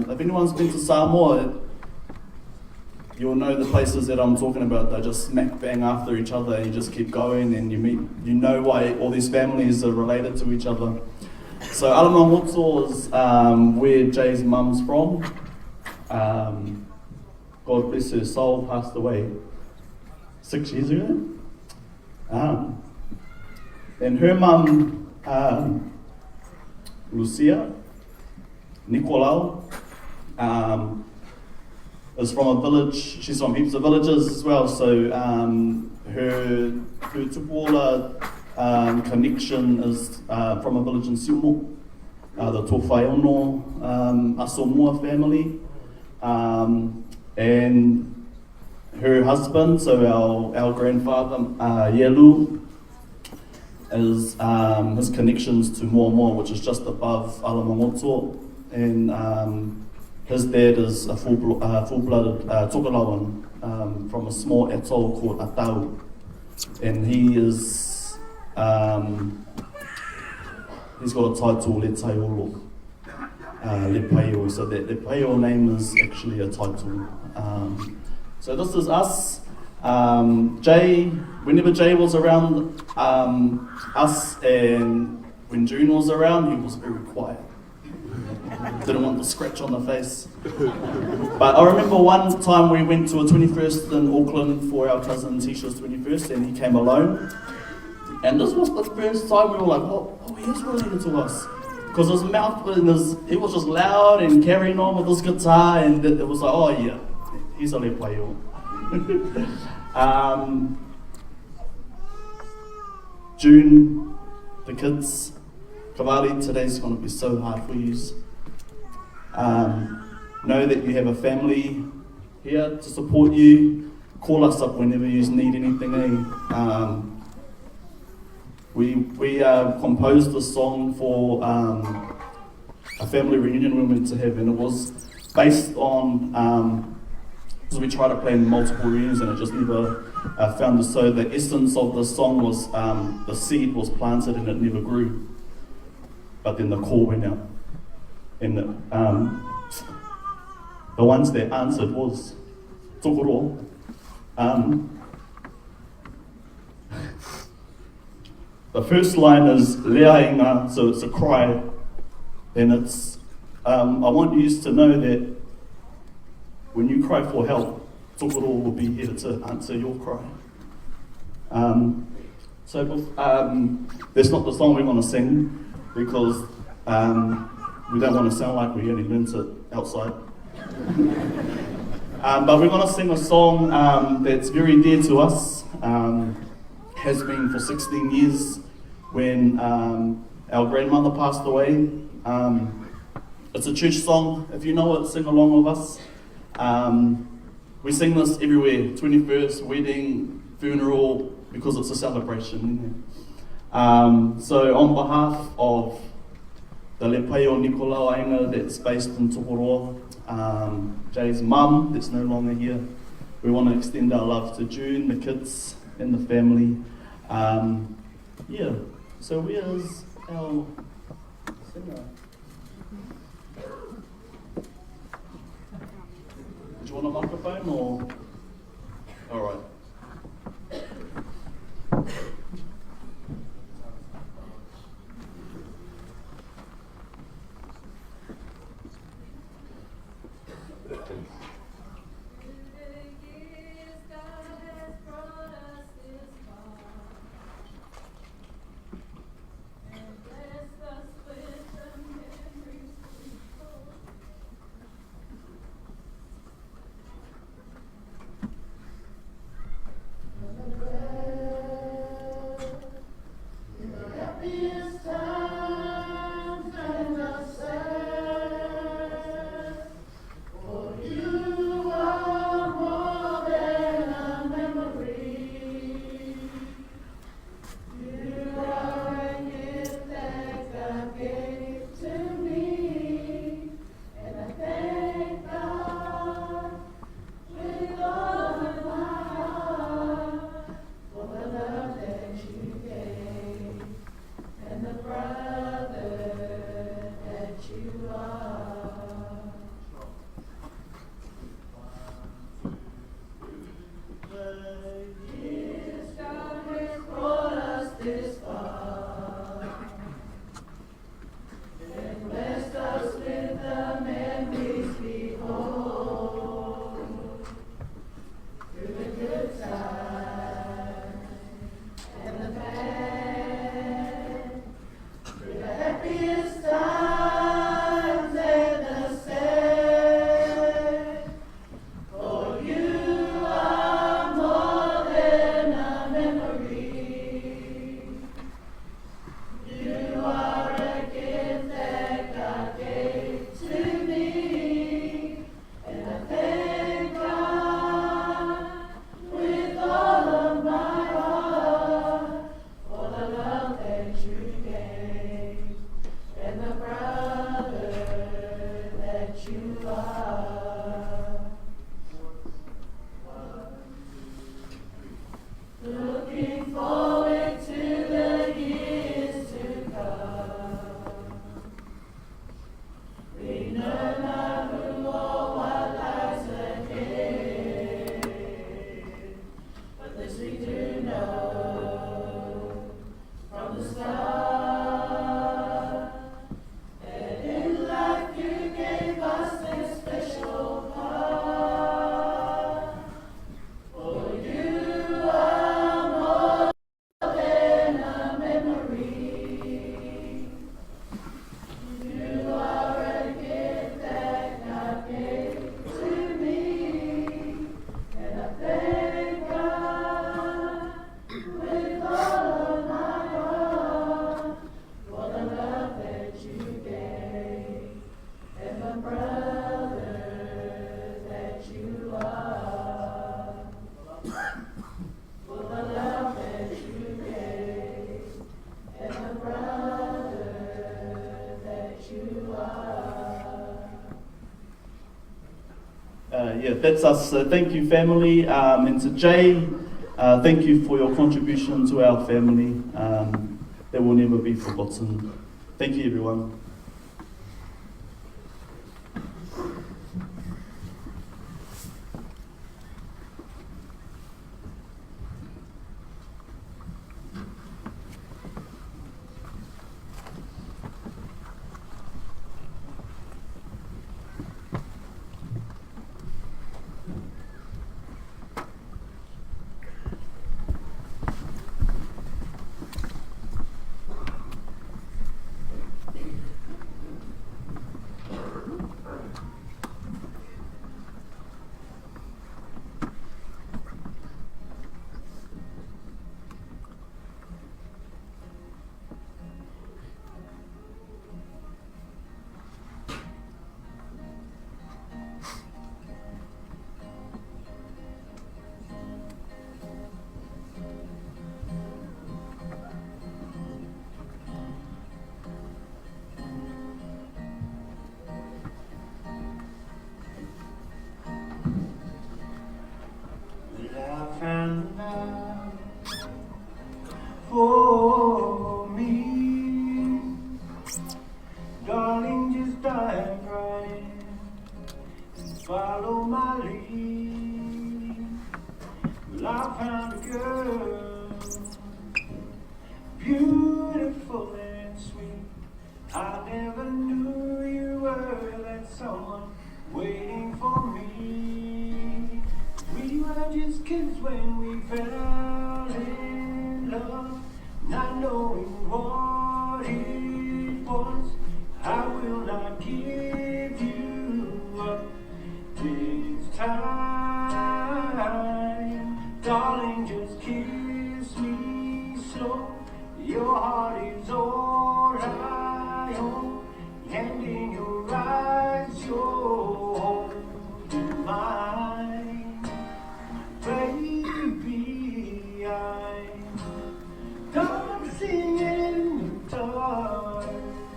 If anyone's been to Samoa, you'll know the places that I'm talking about. They're just smack bang after each other, and you just keep going, and you know why all these families are related to each other. So Alamangoto is where Jay's mum's from. God bless her soul, passed away 6 years ago. And her mum, Lucia Nicolau, is from a village. She's from heaps of villages as well. So her tupuola connection is from a village in Siumo, the Tōwhaiono Asomua family. And her husband, so our grandfather, Yelu, is his connections to Moa, which is just above Alamangoto, and his dad is a full-blooded Togilawan from a small atoll called Atau, and he is he's got a title, Le Taiolo, Le Paio, so that Le Paio name is actually a title. So this is us. Jay, whenever Jay was around us, and when June was around, he was very quiet. Didn't want the scratch on the face. But I remember one time we went to a 21st in Auckland for our cousin Tisha's 21st, and he came alone. And this was the first time we were like, oh, he is related to us. Because his mouth, he was just loud and carrying on with his guitar, and it was like, oh yeah, he's a lepaio. June, the kids, Kawali, today's going to be so hard for you. Know that you have a family here to support you. Call us up whenever you need anything. We composed this song for a family reunion we went to have, and it was based on, because we tried to plan multiple reunions and it just never found us. So the essence of the song was the seed was planted and it never grew, but then the call went out. And the ones that answered was Tokoro. The first line is Leainga, so it's a cry, and it's, I want you to know that when you cry for help, Tokoro will be here to answer your cry. That's not the song we're going to sing, because we don't want to sound like we only learned it outside. But we're going to sing a song that's very dear to us. Has been for 16 years. When our grandmother passed away. It's a church song. If you know it, sing along with us. We sing this everywhere, 21st, wedding, funeral, because it's a celebration. So on behalf of the Lepeo Nicolau Ainga that's based in Tokoroa, Jay's mum that's no longer here, we want to extend our love to June, the kids, and the family. So where's our singer? Do you want a microphone or? All right. Yeah, that's us. Thank you, family. And to Jay, thank you for your contribution to our family. That will never be forgotten. Thank you, everyone. Found love for me, darling, just dive right in and follow my lead. Well, I found a girl, beautiful and sweet. I never knew you were that someone waiting for me. We were just kids when we fell in love, not knowing what it was. I will not give you up this time. Darling, just kiss me slow. Your heart is all I own, and in your eyes you're holding mine. Baby, I'm dancing in the dark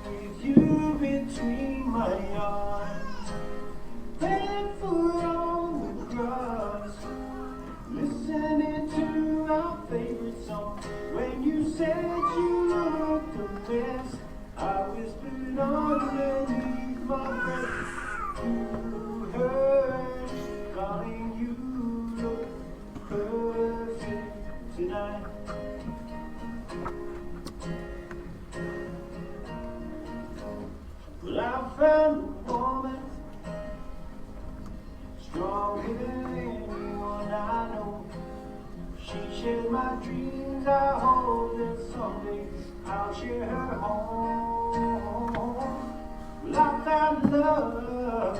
with you between my arms, barefoot on the grass, listening to our favorite song. When you said you looked the best, I whispered underneath my breath to her, calling you look perfect tonight. Well, I found a woman stronger than anyone I know. She shared my dreams. I hope that someday I'll share her home. Well, I found love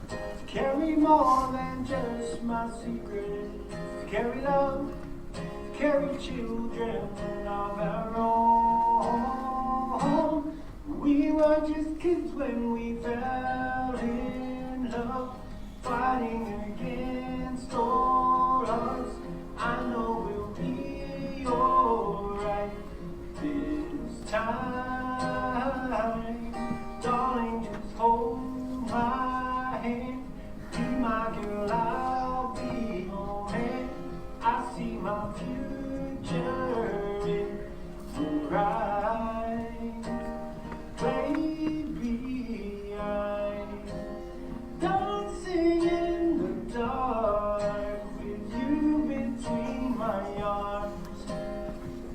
to carry more than just my secret, to carry love, to carry children of our own. We were just kids when we fell in love, fighting against all odds. I know we'll be alright this time. Darling, just hold my hand, be my girl, I'll be your man. I our future in right. Baby, I'm dancing in the dark with you between my arms,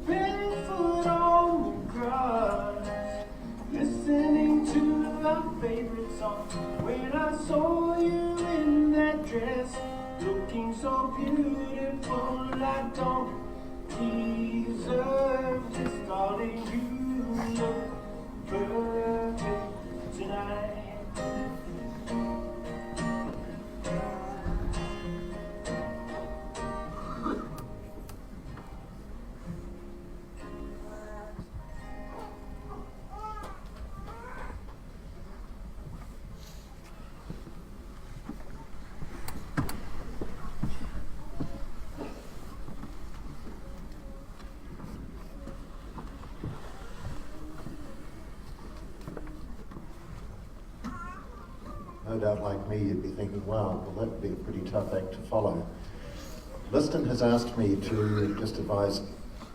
barefoot on the grass, listening to our favorite song. When I saw you in that dress, looking so beautiful, I don't deserve this, darling. You look perfect tonight. No doubt, like me, you'd be thinking, wow, well, that would be a pretty tough act to follow. Liston has asked me to just advise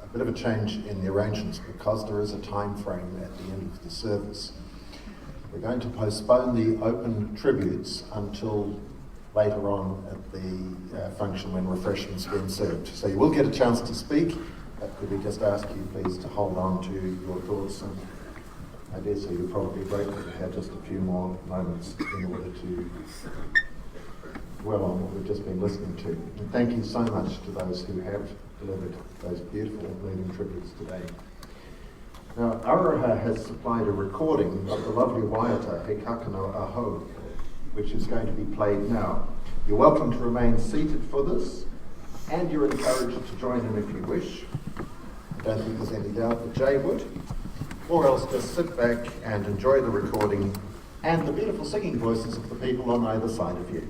a bit of a change in the arrangements because there is a time frame at the end of the service. We're going to postpone the open tributes until later on at the function when refreshments are being served. So you will get a chance to speak, but could we just ask you please to hold on to your thoughts, and I dare say you're probably grateful to have just a few more moments in order to dwell on what we've just been listening to. And thank you so much to those who have delivered those beautiful moving tributes today. Now, Araha has supplied a recording of the lovely Waiata He Kakano Aho, which is going to be played now. You're welcome to remain seated for this, and you're encouraged to join in if you wish. I don't think there's any doubt that Jay would. Or else just sit back and enjoy the recording and the beautiful singing voices of the people on either side of you.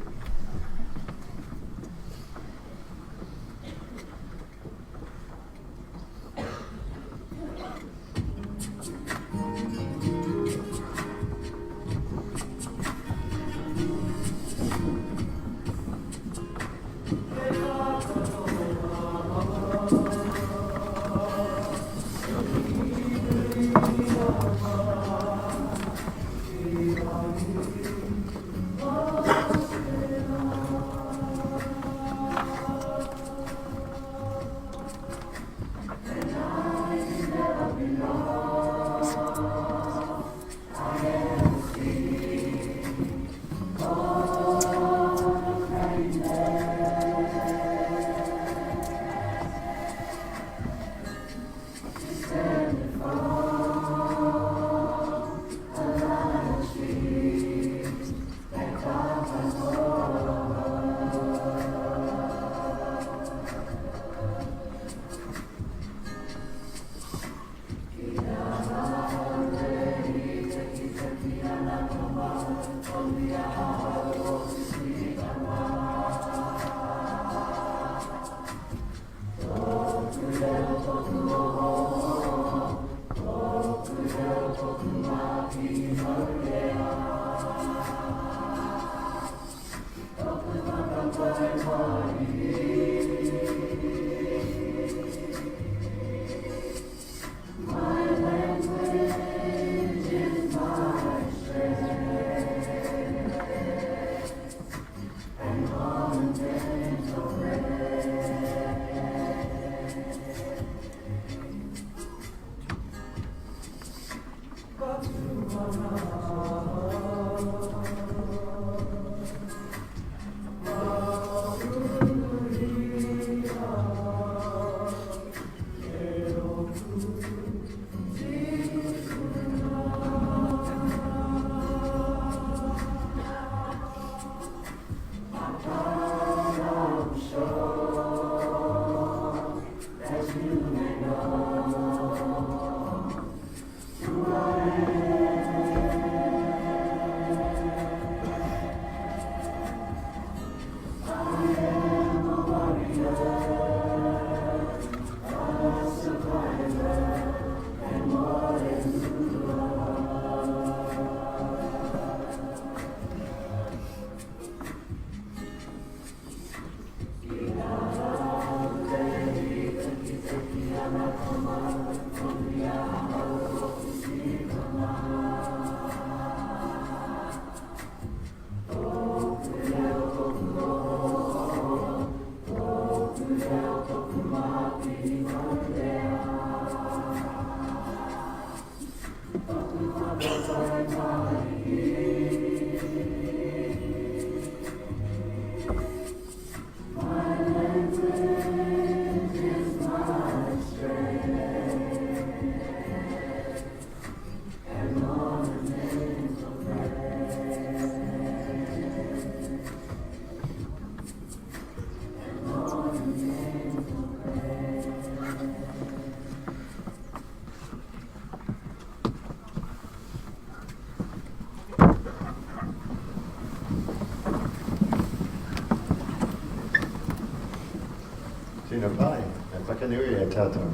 Tēnā pai, e whakanui e tātou.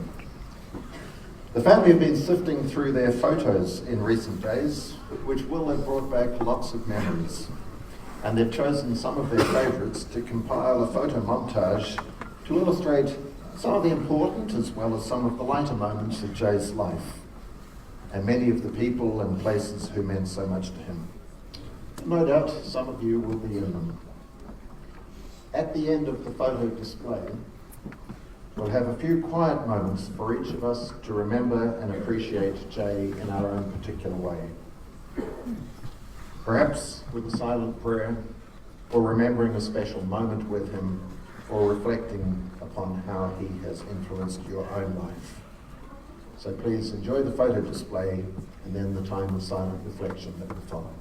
The family have been sifting through their photos in recent days, which will have brought back lots of memories. And they've chosen some of their favourites to compile a photo montage to illustrate some of the important as well as some of the lighter moments of Jay's life, and many of the people and places who meant so much to him. No doubt some of you will be in them. At the end of the photo display, we'll have a few quiet moments for each of us to remember and appreciate Jay in our own particular way. Perhaps with a silent prayer, or remembering a special moment with him, or reflecting upon how he has influenced your own life. So please enjoy the photo display and then the time of silent reflection that will follow.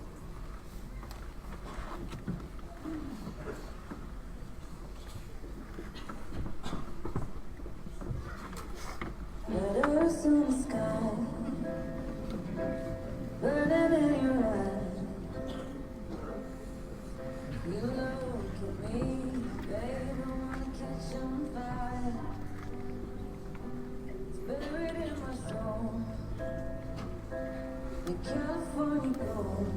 Letters in the sky, burning in your eyes. You look at me, babe, I wanna catch on fire. It's buried in my soul, the California gold.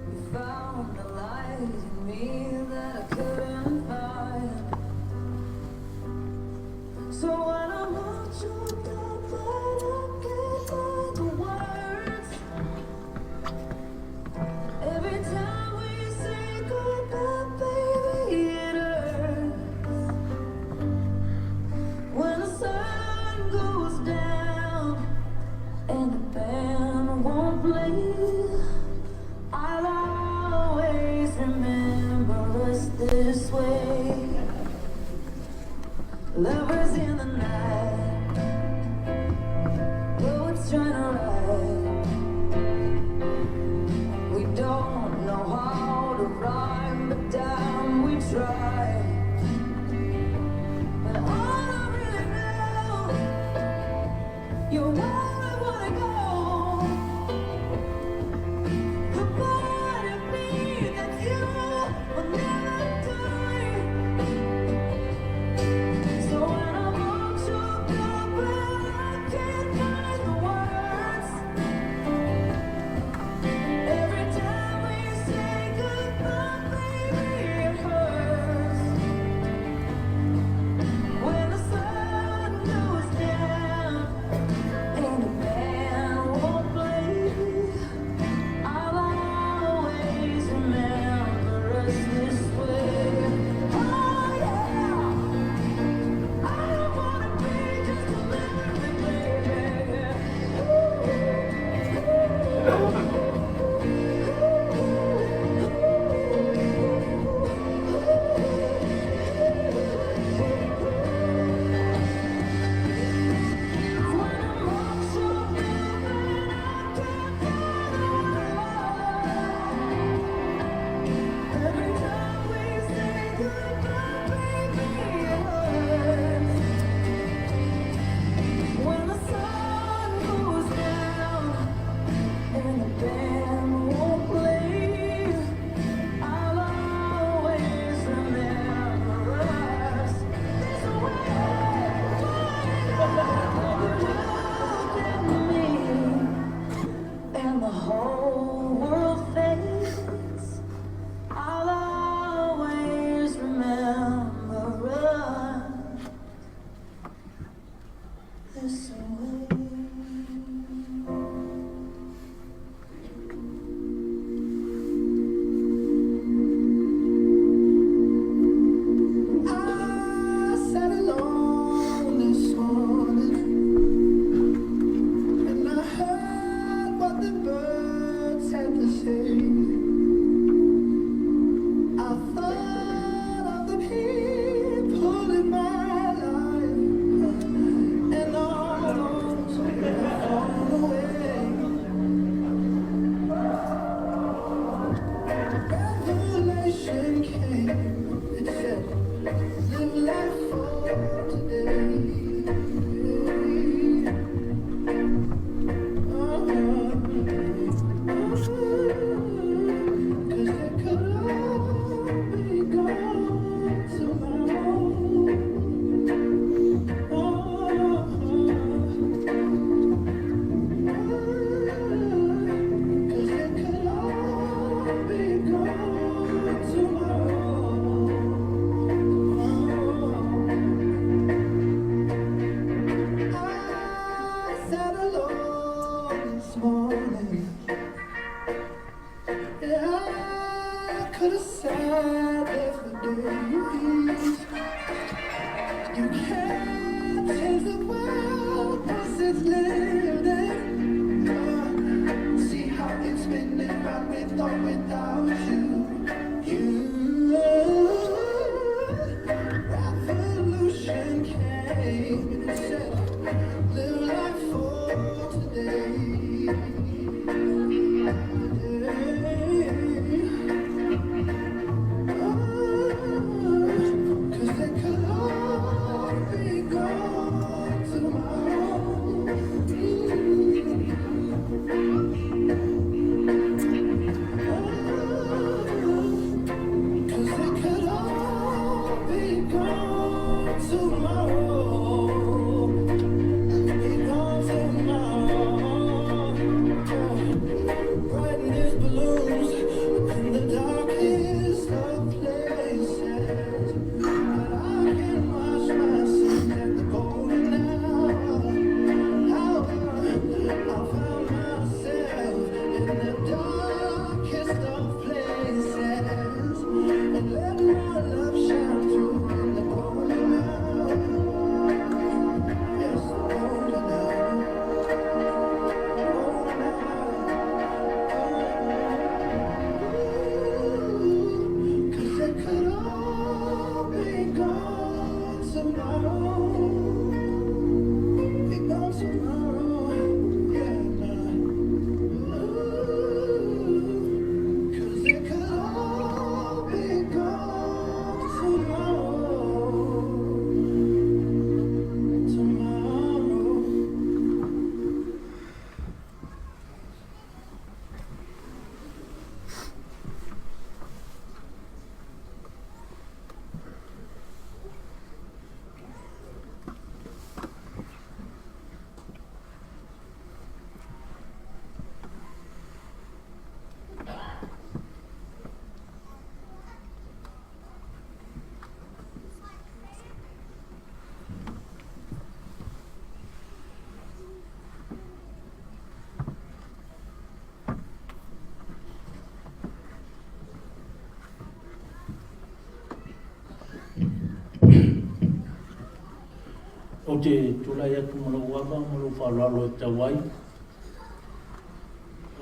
You found the light in me that I couldn't find. So when I'm not choked up, but I can't find the words. Every time we say goodbye, baby, it hurts. When the sun goes down and the band won't play, I'll always remember us this way. Lovers in the night, poets trying to write. We don't know how to rhyme, but damn, we try. And all I really know, you're where I wanna go. The part of me that you will never die. So when I'm all choked up and I can't find the words, every time we say goodbye, baby, it hurts. te tulai atu malo wapa, malo whalalo e tawai.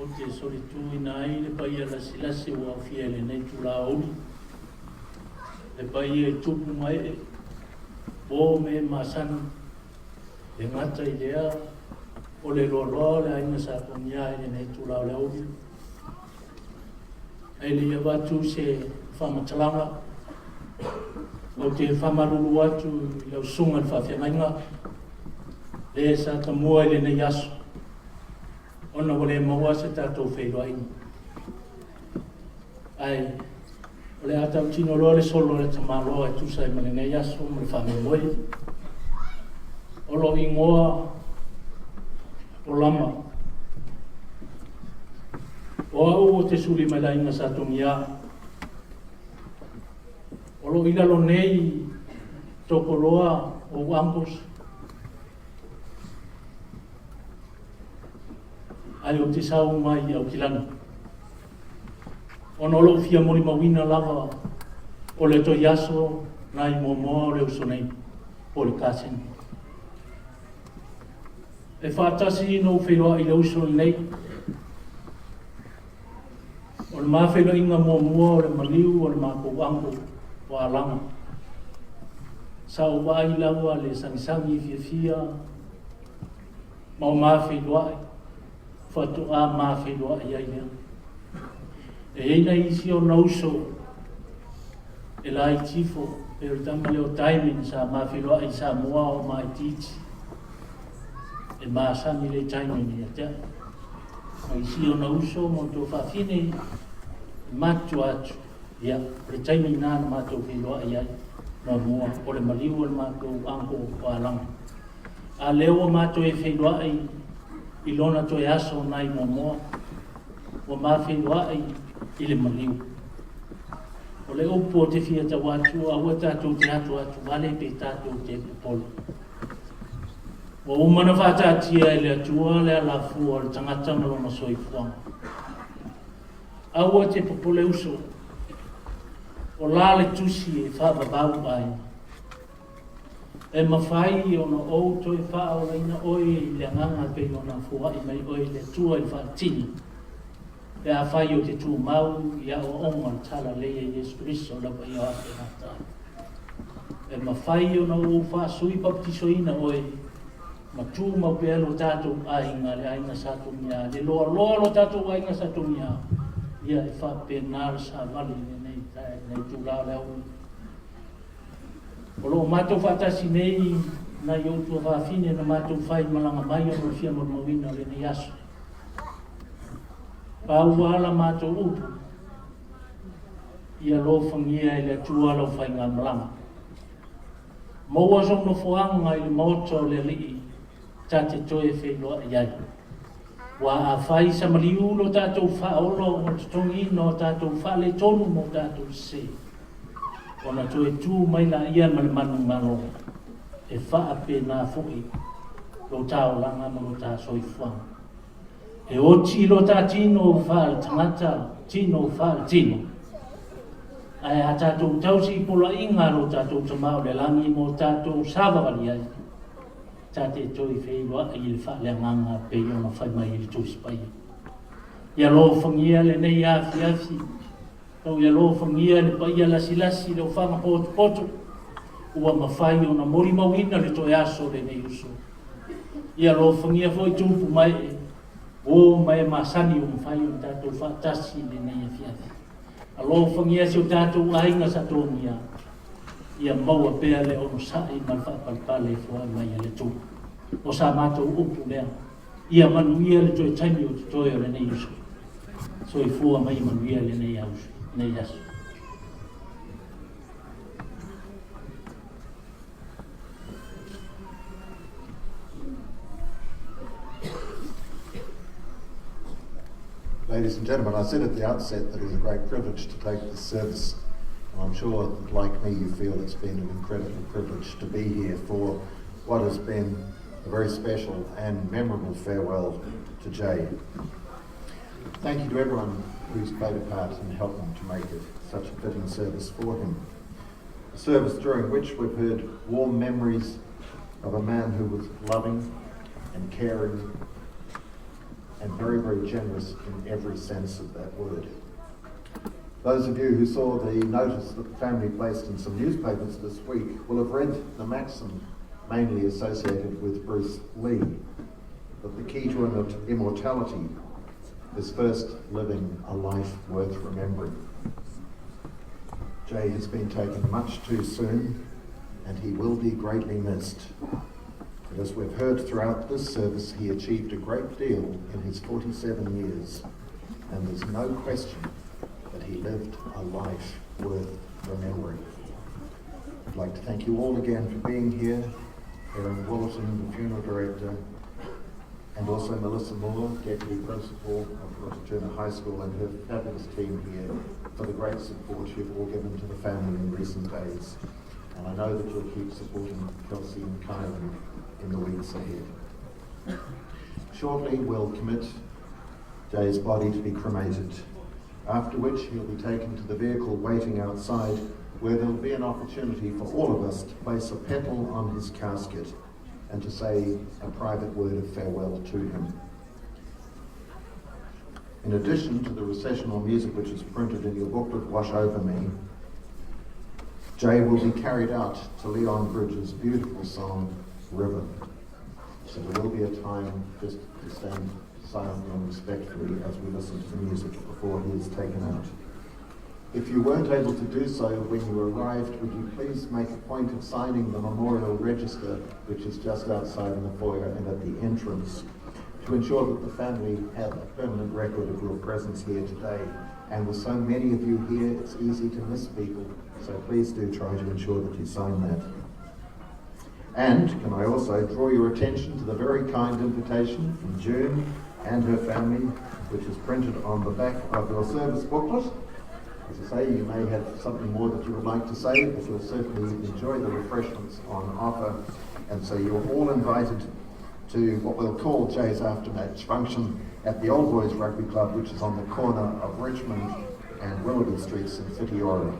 O te sori tūina ai, le pai a lasi o awhia le nei tula auri. Le pai e tupu mai e, o me masani, e ngata i lea, o le loa le aina sa konia e nei tula o le auri. Ai le ia watu se whamatalanga, o te whamaruru atu i lau sunga le whawhiangainga, le sa ta mua i le nei aso. Ona wale maua se tātou whairoa inga. Ai, o le atau tino loa le solo le tamaloa e tusa i male nei aso, male whamemoi. O lo ingoa, o lama. O au o te suli mai la inga sa tongia. O lo ilalo nei toko loa o ambos. Ai o te sau mai au kilana. O nolo fia mori mawina lava o le to yaso nai momo le usonei o le kasen. E whātasi no whiroa i le usonei nei. O le mawhelo inga momo o le maliu o le mako wango o alanga. Sa o wai lawa le sangisangi fia ma o mawhelo ai. Fatu a mawhelo ai ai lea. E eina isi o nauso e lai tifo e o tama leo timing sa mawhelo ai sa mua o mai titi. E maasani le timing i atea. Ma isi o nauso mo tō whawhine matu atu. Ia, le timing nāna mātou whiloa ai ai. No mua, o le maliu o le mātou anko o alanga. A leo o mātou e whiloa ai i lona toi aso nai momoa, o mawhiroa ai i le maliu. O le upo te fia ta watu, a ua tātou te atu atu, wale pe tātou te polo. O umana whātātia i le atua, le alafu o le tangata malona soifuanga. A ua te popole uso, o la le tusi e whababau ai. E mawhai o na ou toi whao reina oi le nganga pe o na fuai mai oi le tua i whaatini. E a whai o te tū mau i a o onga tala leia Jesu Christo lapa i o ate hata. E mawhai o na ou whaasui baptisoina oi ma tū mau pe alo tātou ainga le ainga satumia. Le loa lo tātou ainga satumia. Ia e whape nāra sa vali nei tūla le au. O lo mātou whātasi nei na i outua whāwhine na mātou whai malanga mai o no fia mawina le nei aso. Pāua ala mātou upu. Ia lo whangia i le atua alo whai ngā malanga. Maua zong no whoanga i le maoto le lii tā te toe whenua i ai. Wa a whai sa maliu lo tātou whaolo o te tongi no tātou whale tonu mo tātou se. Ona to e tū mai la ia ma le manu malo. E wha pe nā fui. Lo tāo langa ma lo tā soifuanga. E o lo tā tino wha le tangata, tino wha le tino. Ai a tātou tausi pola inga lo tātou tamau le langi mo tātou sāwawari ai. Tāte toi whenua i le wha le nganga pe i ona whai mai i le tūsi pai. Ia lo whangia le nei afi. Tau ia lo whangia le pai a lasi le o whama poto. Ua mawhai o na mori mawina le toi aso le nei uso. Ia lo whangia fwoi tūpu mai e. O mai masani o mwhai o tātou whaatasi le nei afiafi. A lo whangia si o tātou ainga sa tōnia. Ia maua pēr le ono sai mal whapalpale fwai mai a le tū. O sa mātou upu lea. Ia manuia le toi taimi o te toi o le nei uso. So I fua mai manuia le nei auso. Nei aso. Ladies and gentlemen, I said at the outset that it is a great privilege to take this service. I'm sure that, like me, you feel it's been an incredible privilege to be here for what has been a very special and memorable farewell to Jay. Thank you to everyone who's played a part in helping to make it such a fitting service for him. A service during which we've heard warm memories of a man who was loving and caring and very, very generous in every sense of that word. Those of you who saw the notice that the family placed in some newspapers this week will have read the maxim mainly associated with Bruce Lee, that the key to immortality is first living a life worth remembering. Jay has been taken much too soon, and he will be greatly missed. But as we've heard throughout this service, he achieved a great deal in his 47 years, and there's no question that he lived a life worth remembering. I'd like to thank you all again for being here. Erin Wallerton, the funeral director, and also Melissa Moore, Deputy Principal of Rotorua High School, and her fabulous team here for the great support you've all given to the family in recent days. And I know that you'll keep supporting Kelsey and Kylan in the weeks ahead. Shortly, we'll commit Jay's body to be cremated, after which he'll be taken to the vehicle waiting outside, where there'll be an opportunity for all of us to place a petal on his casket and to say a private word of farewell to him. In addition to the recessional music which is printed in your booklet, Wash Over Me, Jay will be carried out to Leon Bridges' beautiful song, River. So there will be a time just to stand silently and respectfully as we listen to the music before he is taken out. If you weren't able to do so when you arrived, would you please make a point of signing the memorial register, which is just outside in the foyer and at the entrance, to ensure that the family have a permanent record of your presence here today. And with so many of you here, it's easy to miss people, so please do try to ensure that you sign that. And can I also draw your attention to the very kind invitation from June and her family, which is printed on the back of your service booklet. As I say, you may have something more that you would like to say, but you'll certainly enjoy the refreshments on offer. And so you're all invited to what we'll call Jay's aftermatch function at the Old Boys Rugby Club, which is on the corner of Richmond and Willoughby Streets in Whitiora.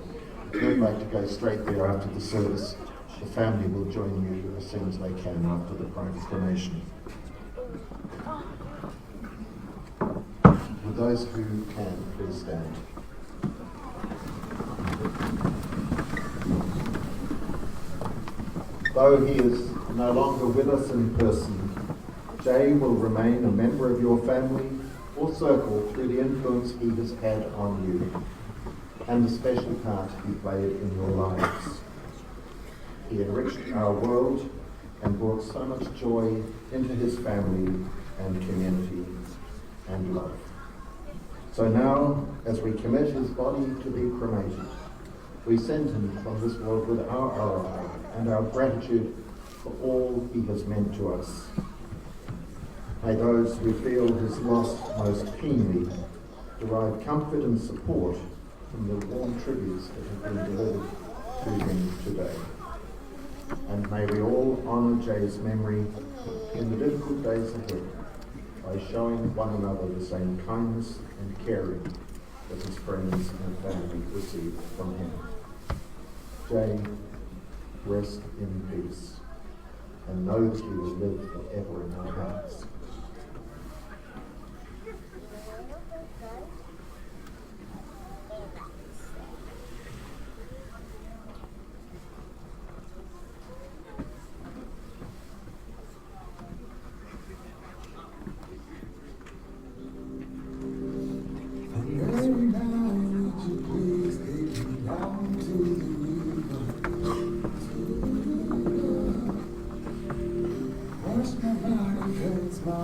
If you'd like to go straight there after the service, the family will join you as soon as they can after the private cremation. For those who can, please stand. Though he is no longer with us in person, Jay will remain a member of your family or circle through the influence he has had on you and the special part he played in your lives. He enriched our world and brought so much joy into his family and community and love. So now, as we commit his body to be cremated, we send him from this world with our RI and our gratitude for all he has meant to us. May those who feel his loss most keenly derive comfort and support from the warm tributes that have been delivered to him today. And may we all honour Jay's memory in the difficult days ahead by showing one another the same kindness and caring that his friends and family received from him. Jay, rest in peace, and know that you will live forever in our hearts. Wash my body, cleanse my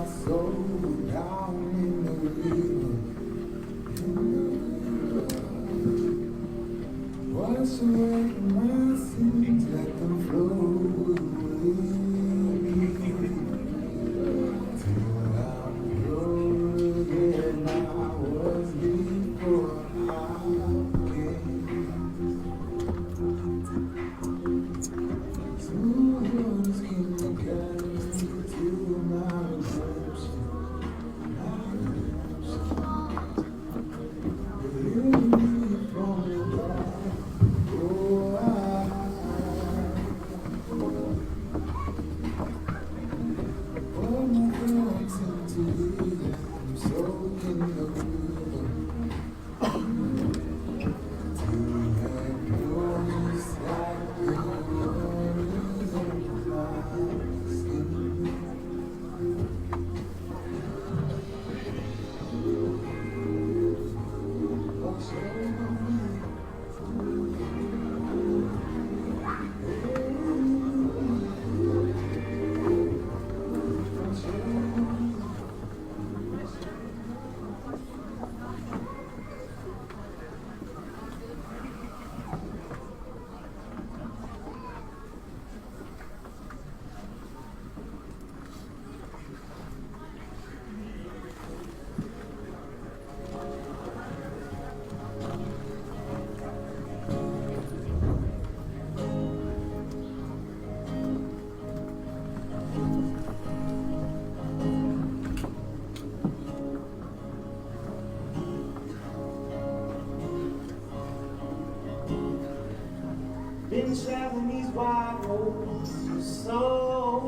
Been traveling these wide roads for so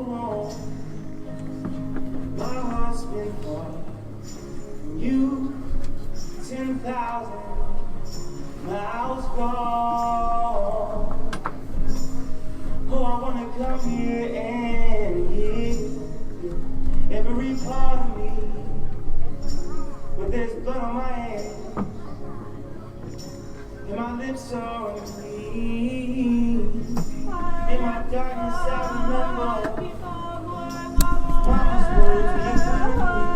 long. My heart's been far from you, 10,000 miles gone. Oh, I wanna come here and hear every part of me, but there's blood on my hand, and my lips are unclean. In my darkness, I remember Mama's words being kind to me.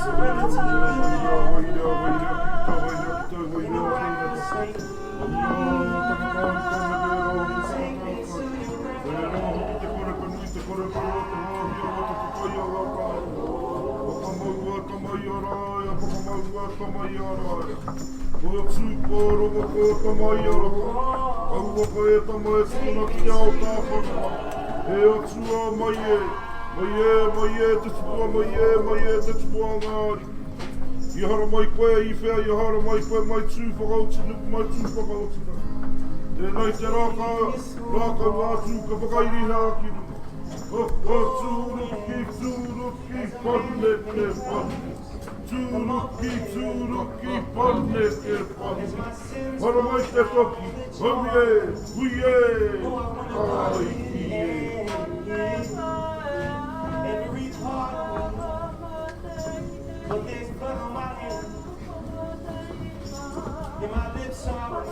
Surrender to your will. In the right sleep. Take me to your Ihara mai koe I whea, ihara mai koe mai tū whakautina, mai tū whakautina. Tēnei te rākau ātū ka whakairi hā ki nu. Tūruki, pane te pane. Tūruki, pane te pane. Hara mai te toki, huie, ai ie. Every part of me, but there's blood on my hand, and my lips are